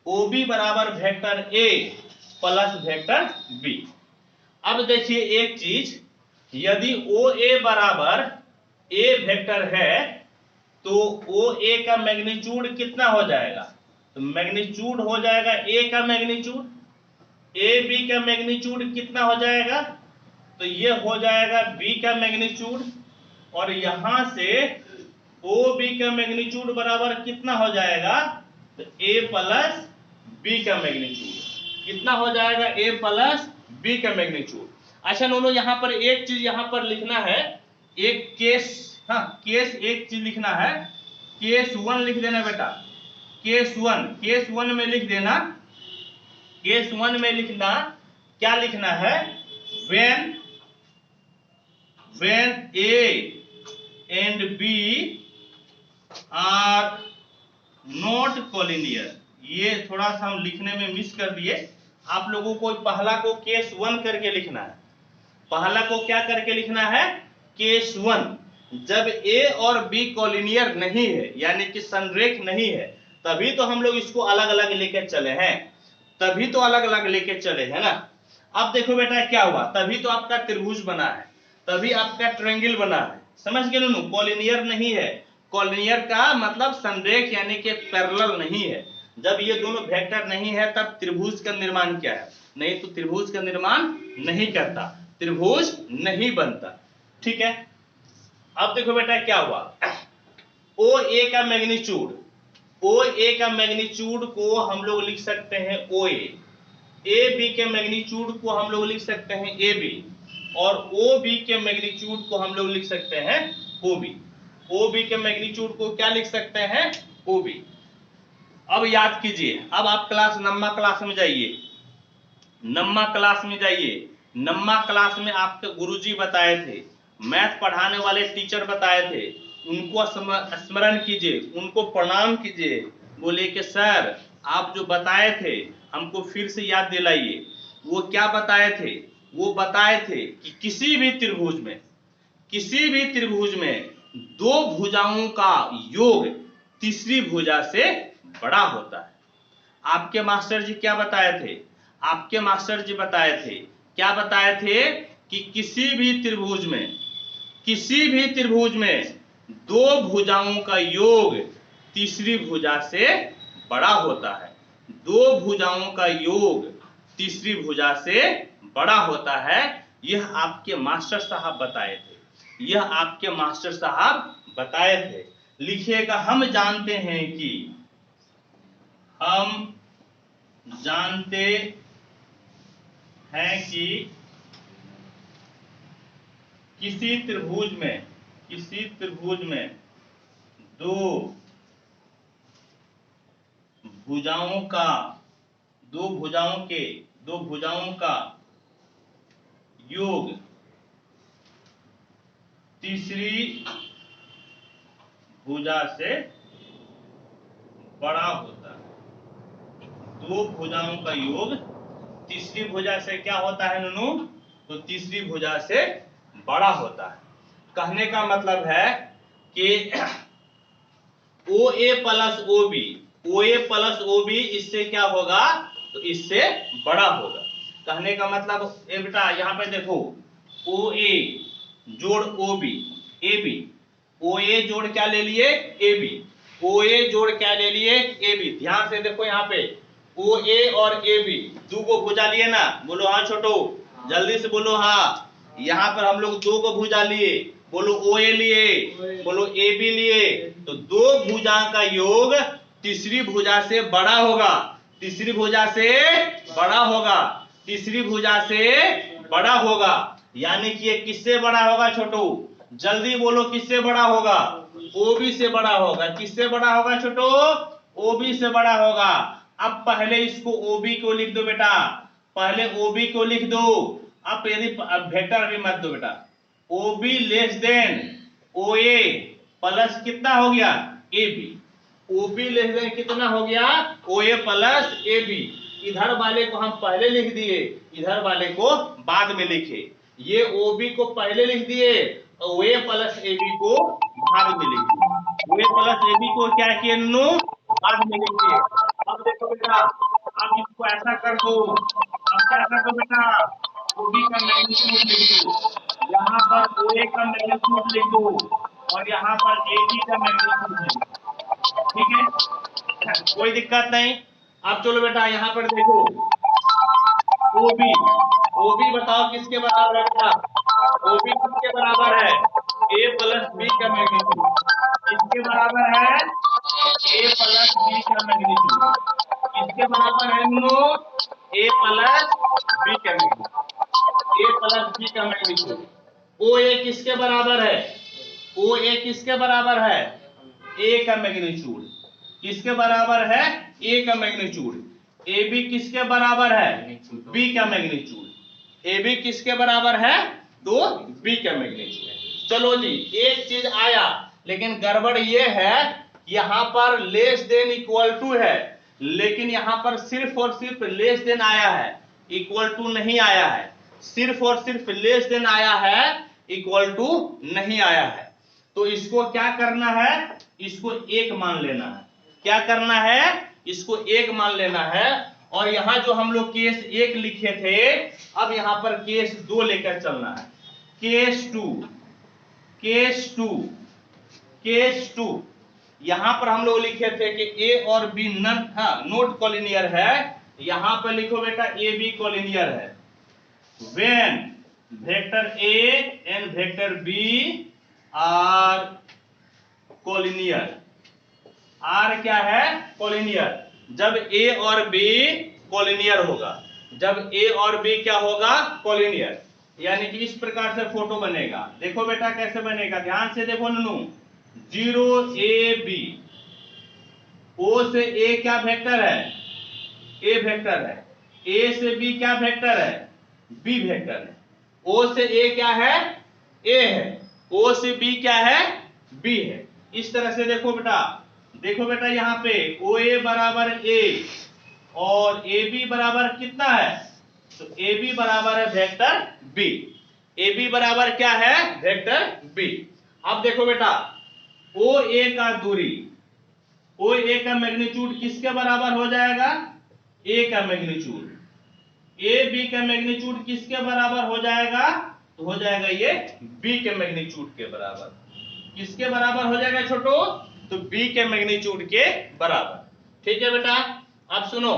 ओ बी बराबर vector A plus vector B. अब देखिए एक चीज, यदि ओ ए बराबर ए वेक्टर है तो ओ ए का मैग्नीट्यूड कितना हो जाएगा, तो मैग्नीट्यूड हो जाएगा ए का मैग्नीट्यूड, ए बी का मैग्नीट्यूड कितना हो जाएगा, तो ये हो जाएगा बी का मैग्नीट्यूड। और यहां से ओ बी का मैग्नीट्यूड बराबर कितना हो जाएगा, तो ए प्लस बी का मैग्नीट्यूड कितना हो जाएगा, ए प्लस बी का मैग्नीट्यूड। अच्छा दोनों यहां पर एक चीज यहां पर लिखना है, एक केस, हाँ केस एक चीज लिखना है, केस 1 लिख देना बेटा, केस 1 में लिख देना, केस 1 में लिखना, क्या लिखना है, when A and B are not collinear। ये थोड़ा सा हम लिखने में मिस कर दिए, आप लोगों को पहला को केस 1 करके लिखना है, पहला को क्या करके लिखना है, केस 1। जब ए और बी कोलिनियर नहीं है यानी कि संरेख नहीं है, तभी तो हम लोग इसको अलग अलग लेके चले हैं, तभी तो अलग अलग लेके चले है ना। अब देखो बेटा क्या हुआ, तभी तो आपका त्रिभुज बना है, तभी आपका ट्रायंगल बना है, समझ गए नु। कोलिनियर नहीं है, कोलिनियर का मतलब संरेख यानी कि पैरेलल नहीं है। जब ये दोनों वेक्टर नहीं है तब त्रिभुज का निर्माण क्या है, नहीं तो त्रिभुज का निर्माण नहीं करता, त्रिभुज नहीं बनता, ठीक है। अब देखो बेटा क्या हुआ, ओ ए का मैग्नीट्यूड, ओ ए का मैग्नीट्यूड को हम लोग लिख सकते हैं ओ ए बी के मैग्नीट्यूड को हम लोग लिख सकते हैं ए बी, और ओ बी के मैग्नीट्यूड को हम लोग लिख सकते हैं ओ बी, ओ बी के मैग्नीट्यूड को क्या लिख सकते हैं ओ बी। अब याद कीजिए, अब आप क्लास नम्मा क्लास में जाइए, नम्मा क्लास में जाइए, नम्मा क्लास में आपके गुरुजी बताए थे, मैथ पढ़ाने वाले टीचर बताए थे, उनको स्मरण कीजिए, उनको प्रणाम कीजिए, बोले कि सर आप जो बताए थे हमको फिर से याद दिलाइए। वो क्या बताए थे, वो बताए थे कि किसी भी त्रिभुज में, किसी भी त्रिभुज में दो भुजाओं का योग तीसरी भुजा से बड़ा होता है। आपके मास्टर जी क्या बताए थे, आपके मास्टर जी बताए थे, क्या बताए थे कि किसी भी त्रिभुज में, किसी भी त्रिभुज में दो भुजाओं का योग तीसरी भुजा से बड़ा होता है, दो भुजाओं का योग तीसरी भुजा से बड़ा होता है। यह आपके मास्टर साहब बताए थे, यह आपके मास्टर साहब बताए थे। लिखिएगा, हम जानते हैं कि, हम जानते हैं कि किसी त्रिभुज में, किसी त्रिभुज में दो भुजाओं का, दो भुजाओं का योग तीसरी भुजा से बड़ा होता है। दो भुजाओं का योग तीसरी भुजा से क्या होता है नुनू, तो तीसरी भुजा से बड़ा होता है। कहने का मतलब है कि ओ A plus O B, O A plus O B इससे क्या होगा, तो इससे बड़ा होगा। कहने का मतलब ए बेटा यहाँ पे देखो, ओ ए जोड़ ओ बी, ए बी, ओ ए जोड़ क्या ले लिए ए बी, ओ ए जोड़ क्या ले लिए ए बी। ध्यान से देखो यहाँ पे ओ ए और ए बी दो को भुजा लिए ना, बोलो हाँ छोटो, जल्दी से बोलो हाँ। यहाँ पर हम लोग दो को भुजा लिए, बोलो ओ ए लिए, बोलो ए बी लिए, तो दो भुजा का योग तीसरी भुजा से बड़ा होगा, तीसरी भुजा से बड़ा होगा, तीसरी भुजा से बड़ा होगा। यानी कि ये किससे बड़ा होगा छोटू, जल्दी बोलो किससे बड़ा होगा, ओबी से बड़ा होगा। किससे बड़ा होगा छोटू, ओबी से बड़ा होगा। अब पहले इसको ओबी को लिख दो बेटा, पहले ओबी को लिख दो। अब यदि वेक्टर भी मत दो बेटा, OB less than O A plus कितना हो गया A B, OB less than कितना हो गया O A plus A B. इधर वाले को हम पहले लिख दिए, इधर वाले को बाद में लिखे। ये ओबी को पहले लिख दिए और ओ ए प्लस ए बी को बाद में लिख दिए, ओ ए प्लस ए बी को क्या किए नो बाद में लिख दिए। अब देखो बेटा, अब इसको ऐसा कर दो, अब क्या कर दो बेटा, ओबी का मैग्नीट्यूड लिख दो, यहाँ पर ओ ए का मैग्नीट्यूड लिख दो और यहाँ पर ए बी का मैग्नीट्यूड लिख दो, ठीक है, कोई दिक्कत नहीं। अब चलो बेटा यहाँ पर देखो, ओबी, ओबी बताओ किसके बराबर है बेटा, ओबी किसके बराबर है, ए प्लस बी का मैग्नीट्यूड, किसके बराबर है ए प्लस बी का मैग्नीट्यूड, किसके बराबर है नो ए प्लस बी का मैग्नीट्यूड, ए प्लस बी का मैग्नीट्यूड। ओ ए किसके बराबर है, ओ ए किसके बराबर है ए का मैग्नीट्यूड, किसके बराबर है ए का मैग्नीट्यूड। ए बी किसके बराबर है बी का मैग्नीट्यूड, ए बी किसके बराबर है तो बी का मैग्नीट्यूड। चलो जी एक चीज आया, लेकिन गड़बड़ ये है यहां पर लेस देन इक्वल टू है, लेकिन यहां पर सिर्फ और सिर्फ लेस देन आया है, इक्वल टू नहीं आया है, सिर्फ और सिर्फ लेस देन आया है, इक्वल टू नहीं आया है। तो इसको क्या करना है, इसको 1 मान लेना है। क्या करना है, इसको 1 मान लेना है। और यहां जो हम लोग केस 1 लिखे थे, अब यहां पर केस 2 लेकर चलना है। केस 2, केस 2, केस 2, यहां पर हम लोग लिखे थे कि ए और बी नोट कॉलिनियर है। यहां पर लिखो बेटा ए बी कॉलिनियर है। When vector A and vector B are collinear. Are क्या है, कॉलिनियर। जब ए और बी कॉलिनियर होगा, जब ए और बी क्या होगा, कॉलिनियर, यानी कि इस प्रकार से फोटो बनेगा। देखो बेटा कैसे बनेगा, ध्यान से देखो ननू। 0 ए बी, ओ से ए क्या वेक्टर है, ए वेक्टर है। ए से बी क्या वेक्टर है, बी वेक्टर है। ओ से ए क्या है, ए है। ओ से बी क्या है, बी है। इस तरह से देखो बेटा, देखो बेटा यहां पे ओ ए बराबर ए और ए बी बराबर कितना है, तो ए बी बराबर है वेक्टर बी। ए बी बराबर क्या है, वेक्टर बी। अब देखो बेटा ओ ए का दूरी, ओ ए का मैग्नीट्यूड किसके बराबर हो जाएगा, ए का मैग्नीट्यूड। ए बी का मैग्नीट्यूड किसके बराबर हो जाएगा, तो हो जाएगा ये बी के मैग्नीट्यूड के बराबर। किसके बराबर हो जाएगा छोटो, तो बी के मैग्नीट्यूड के बराबर। ठीक है बेटा, अब सुनो,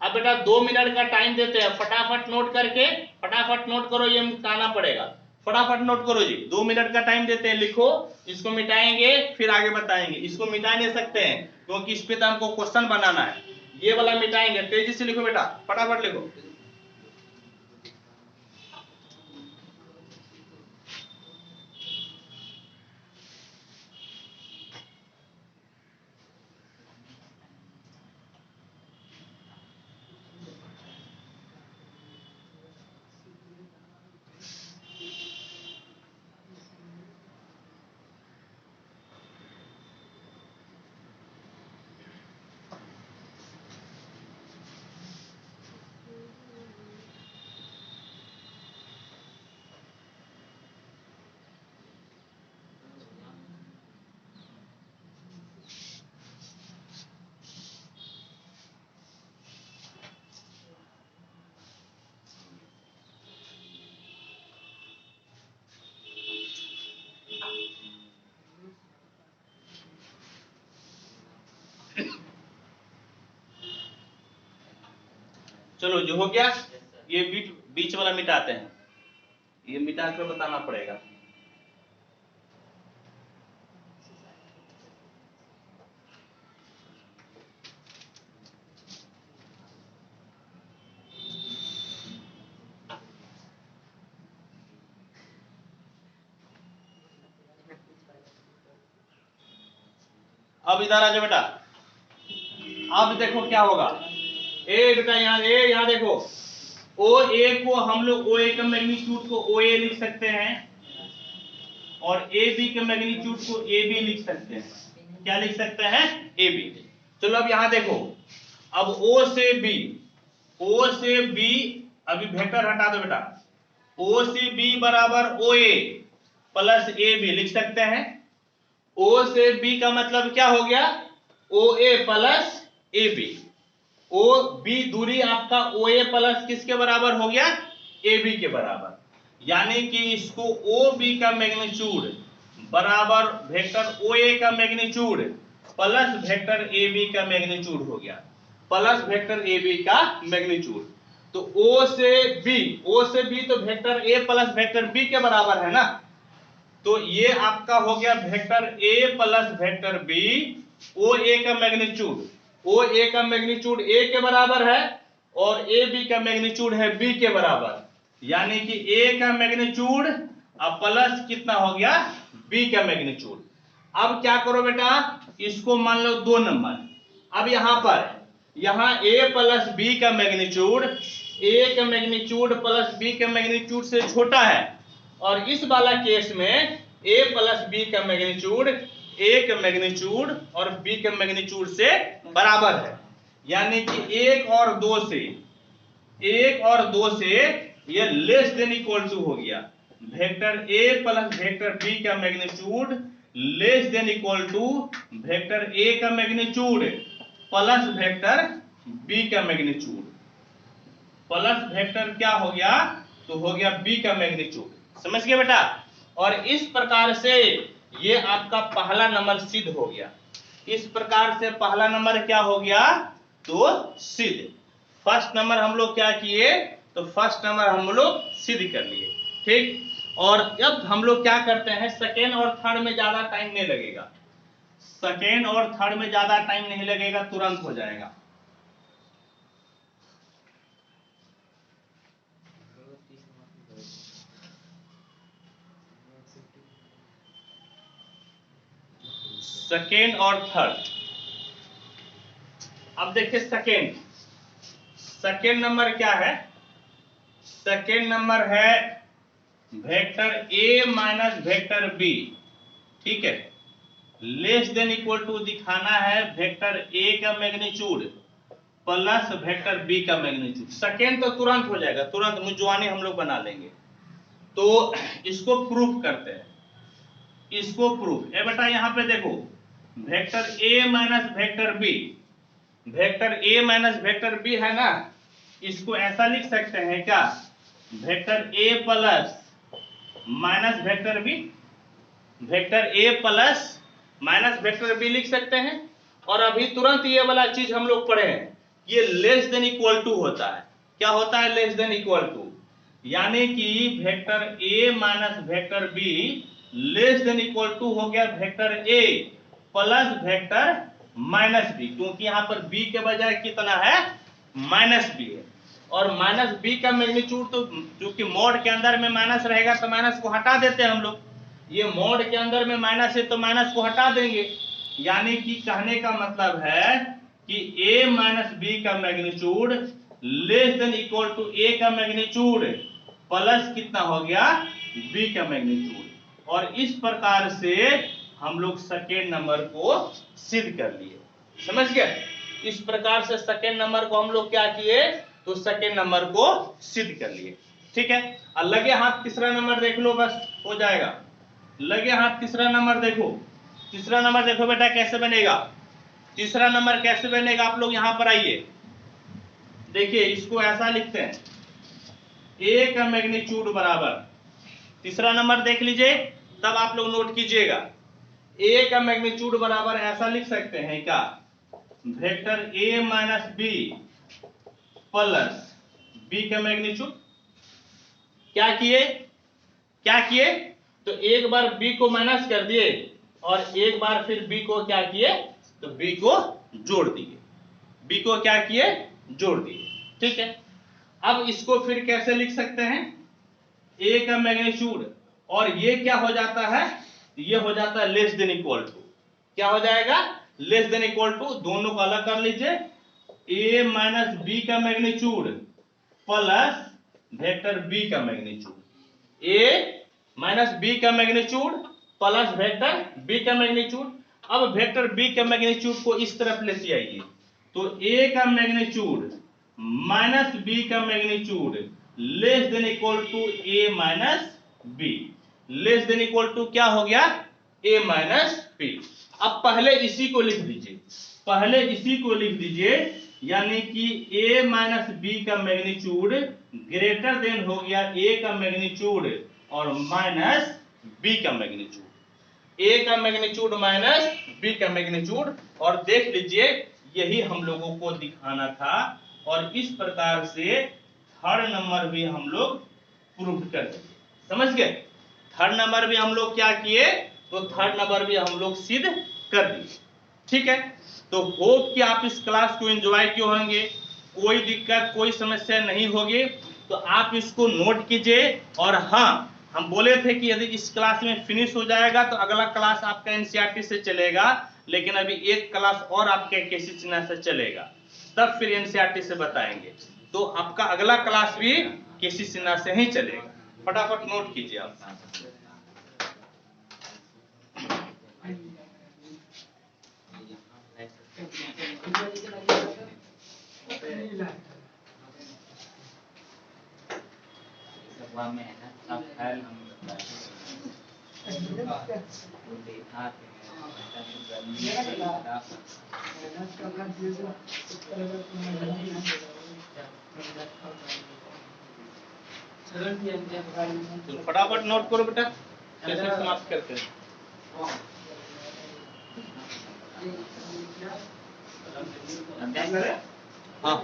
अब बेटा 2 मिनट का टाइम देते हैं, फटाफट नोट करके, फटाफट नोट करो, ये मिटाना पड़ेगा। फटाफट नोट करो जी, 2 मिनट का टाइम देते हैं, लिखो। इसको मिटाएंगे फिर आगे बताएंगे। इसको मिटा नहीं सकते हैं क्योंकि इस पे तो हमको क्वेश्चन बनाना है। ये वाला मिटाएंगे, तेजी से लिखो बेटा, फटाफट लिखो। चलो जो हो गया, ये बीच वाला मिटाते हैं, ये मिटा कर बताना पड़ेगा। अब इधर आ जाओ बेटा, अब देखो क्या होगा। ए बेटा यहाँ देखो, ओ ए को हम लोग ओ ए का मैग्नीट्यूड को ओ ए लिख सकते हैं और ए बी के मैग्नीट्यूड को ए बी लिख सकते हैं। क्या लिख सकते हैं, ए बी। चलो अब यहाँ देखो, अब ओ से बी, ओ से बी, अभी वेक्टर हटा दो बेटा। ओ से बी बराबर ओ ए प्लस ए बी लिख सकते हैं। ओ से बी का मतलब क्या हो गया, O A plus A B. O B दूरी आपका ओ ए प्लस किसके बराबर हो गया, ए बी के बराबर। यानी कि इसको ओ बी का मैग्नीट्यूड बराबर वेक्टर ओ ए का magnitude plus vector A B का मैग्नीट्यूड हो गया, प्लस वेक्टर ए बी का मैग्नीट्यूड। तो ओ से बी, ओ से बी तो vector A plus vector B के बराबर है ना, तो ये आपका हो गया vector A plus vector B. O A का मैग्नीट्यूड, ओ ए का मैग्नीट्यूड ए के बराबर है और ए बी का मैग्नीट्यूड है बी के बराबर। यानी कि ए का मैग्नीट्यूड अब प्लस कितना हो गया, बी का मैग्नीट्यूड। अब क्या करो बेटा, इसको मान लो 2 नंबर। अब यहां पर यहां ए प्लस बी का मैग्नीट्यूड ए का मैग्नीट्यूड प्लस बी के मैग्नीट्यूड से छोटा है, और इस वाला केस में ए प्लस बी का मैग्नीट्यूड ए के मैग्नीट्यूड और बी के मैग्नीट्यूड से बराबर है। यानी कि 1 और 2 से, 1 और 2 से ये लेस देन इक्वल टू हो गया। Vector A plus vector B का magnitude less than equal to vector A का मैग्नीट्यूड प्लस वेक्टर बी का मैग्नीट्यूड, प्लस वेक्टर क्या हो गया, तो हो गया बी का मैग्नीट्यूड। समझ गए बेटा। और इस प्रकार से ये आपका पहला नंबर सिद्ध हो गया। इस प्रकार से पहला नंबर क्या हो गया, तो सिद्ध। फर्स्ट नंबर हम लोग क्या किए, तो फर्स्ट नंबर हम लोग सिद्ध कर लिए। ठीक। और अब हम लोग क्या करते हैं, सेकेंड और थर्ड में ज्यादा टाइम नहीं लगेगा, सेकेंड और थर्ड में ज्यादा टाइम नहीं लगेगा, तुरंत हो जाएगा। सेकेंड और थर्ड, अब देखिए सेकेंड, सेकेंड नंबर क्या है, सेकेंड नंबर है vector A minus vector B. ठीक है, लेस देन इक्वल टू दिखाना है वेक्टर ए का मैग्नीट्यूड प्लस वेक्टर बी का मैग्नीट्यूड। सेकेंड तो तुरंत हो जाएगा, तुरंत मुंजवानी हम लोग बना लेंगे। तो इसको प्रूफ करते हैं, इसको प्रूफ। ए बेटा यहां पे देखो, vector A minus vector B, vector A minus vector B है ना, इसको ऐसा लिख सकते हैं क्या, vector A plus minus vector B, vector A plus minus vector B लिख सकते हैं। और अभी तुरंत ये वाला चीज हम लोग पढ़े हैं, ये लेस देन इक्वल टू होता है। क्या होता है, लेस देन इक्वल टू, यानी कि vector A minus vector B less than equal to हो गया vector A plus vector minus B, क्योंकि यहां पर बी के बजाय कितना है, माइनस बी है। और माइनस बी का मैग्नीट्यूड तो क्योंकि मॉड के अंदर में माइनस रहेगा तो माइनस को हटा देते हैं हम लोग, ये मॉड के अंदर में माइनस है तो माइनस को हटा देंगे। यानी कि कहने का मतलब है कि a माइनस बी का magnitude less than equal to a का मैग्नीट्यूड प्लस कितना हो गया, b का मैग्नीट्यूड। और इस प्रकार से हम लोग सेकेंड नंबर को सिद्ध कर लिए। समझ गए। इस प्रकार से सेकेंड नंबर को हम लोग क्या किए, तो सेकेंड नंबर को सिद्ध कर लिए। ठीक है। और लगे हाथ तीसरा नंबर देख लो, बस हो जाएगा। लगे हाथ तीसरा नंबर देखो, तीसरा नंबर देखो बेटा कैसे बनेगा, तीसरा नंबर कैसे बनेगा, आप लोग यहां पर आइए। देखिए इसको ऐसा लिखते हैं, ए का मैग्नीट्यूड बराबर, तीसरा नंबर देख लीजिए तब आप लोग नोट कीजिएगा, ए का मैग्नीट्यूड बराबर ऐसा लिख सकते हैं क्या, vector A minus B plus B का मैग्नीट्यूड। क्या किए, क्या किए, तो एक बार बी को माइनस कर दिए और एक बार फिर बी को क्या किए, तो बी को जोड़ दिए, बी को क्या किए, जोड़ दिए। ठीक है। अब इसको फिर कैसे लिख सकते हैं, ए का मैग्नीट्यूड और ये क्या हो जाता है, ये हो जाता है लेस देन इक्वल टू, क्या हो जाएगा, लेस देन इक्वल टू, दोनों को अलग कर लीजिए, ए माइनस बी का मैग्नीट्यूड प्लस वेक्टर बी का मैग्नीट्यूड, ए माइनस बी का मैग्नीट्यूड प्लस वेक्टर बी का मैग्नीट्यूड। अब वेक्टर बी का मैग्नीट्यूड को इस तरफ लेते आइए, तो ए का मैग्नीट्यूड माइनस बी का magnitude less than equal to A minus B, less than equal to क्या हो गया, ए माइनस बी। अब पहले इसी को लिख दीजिए, पहले इसी को लिख दीजिए, यानी कि a माइनस बी का मैग्नीट्यूड ग्रेटर देन हो गया a का मैग्नीट्यूड और माइनस b का मैग्नीट्यूड, a का मैग्नीट्यूड माइनस b का मैग्नीट्यूड। और देख लीजिए यही हम लोगों को दिखाना था। और इस प्रकार से थर्ड नंबर भी हम लोग प्रूव कर दिए। समझ गए। थर्ड नंबर भी हम लोग क्या किए, तो थर्ड नंबर भी हम लोग सिद्ध कर दिए। ठीक है। तो होप कि आप इस क्लास को एंजॉय किए होंगे, कोई दिक्कत कोई समस्या नहीं होगी, तो आप इसको नोट कीजिए। और हाँ, हम बोले थे कि यदि इस क्लास में फिनिश हो जाएगा तो अगला क्लास आपका एनसीईआरटी से चलेगा, लेकिन अभी एक क्लास और आपके केसी सिन्हा से चलेगा, तब फिर एनसीईआरटी से बताएंगे। तो आपका अगला क्लास भी केसी सिन्हा से ही चलेगा। फटाफट नोट कीजिए आप। में है ना, अब फाइल हम तो फटाफट नोट करो बेटा, कैसे समाप्त करते हैं। हाँ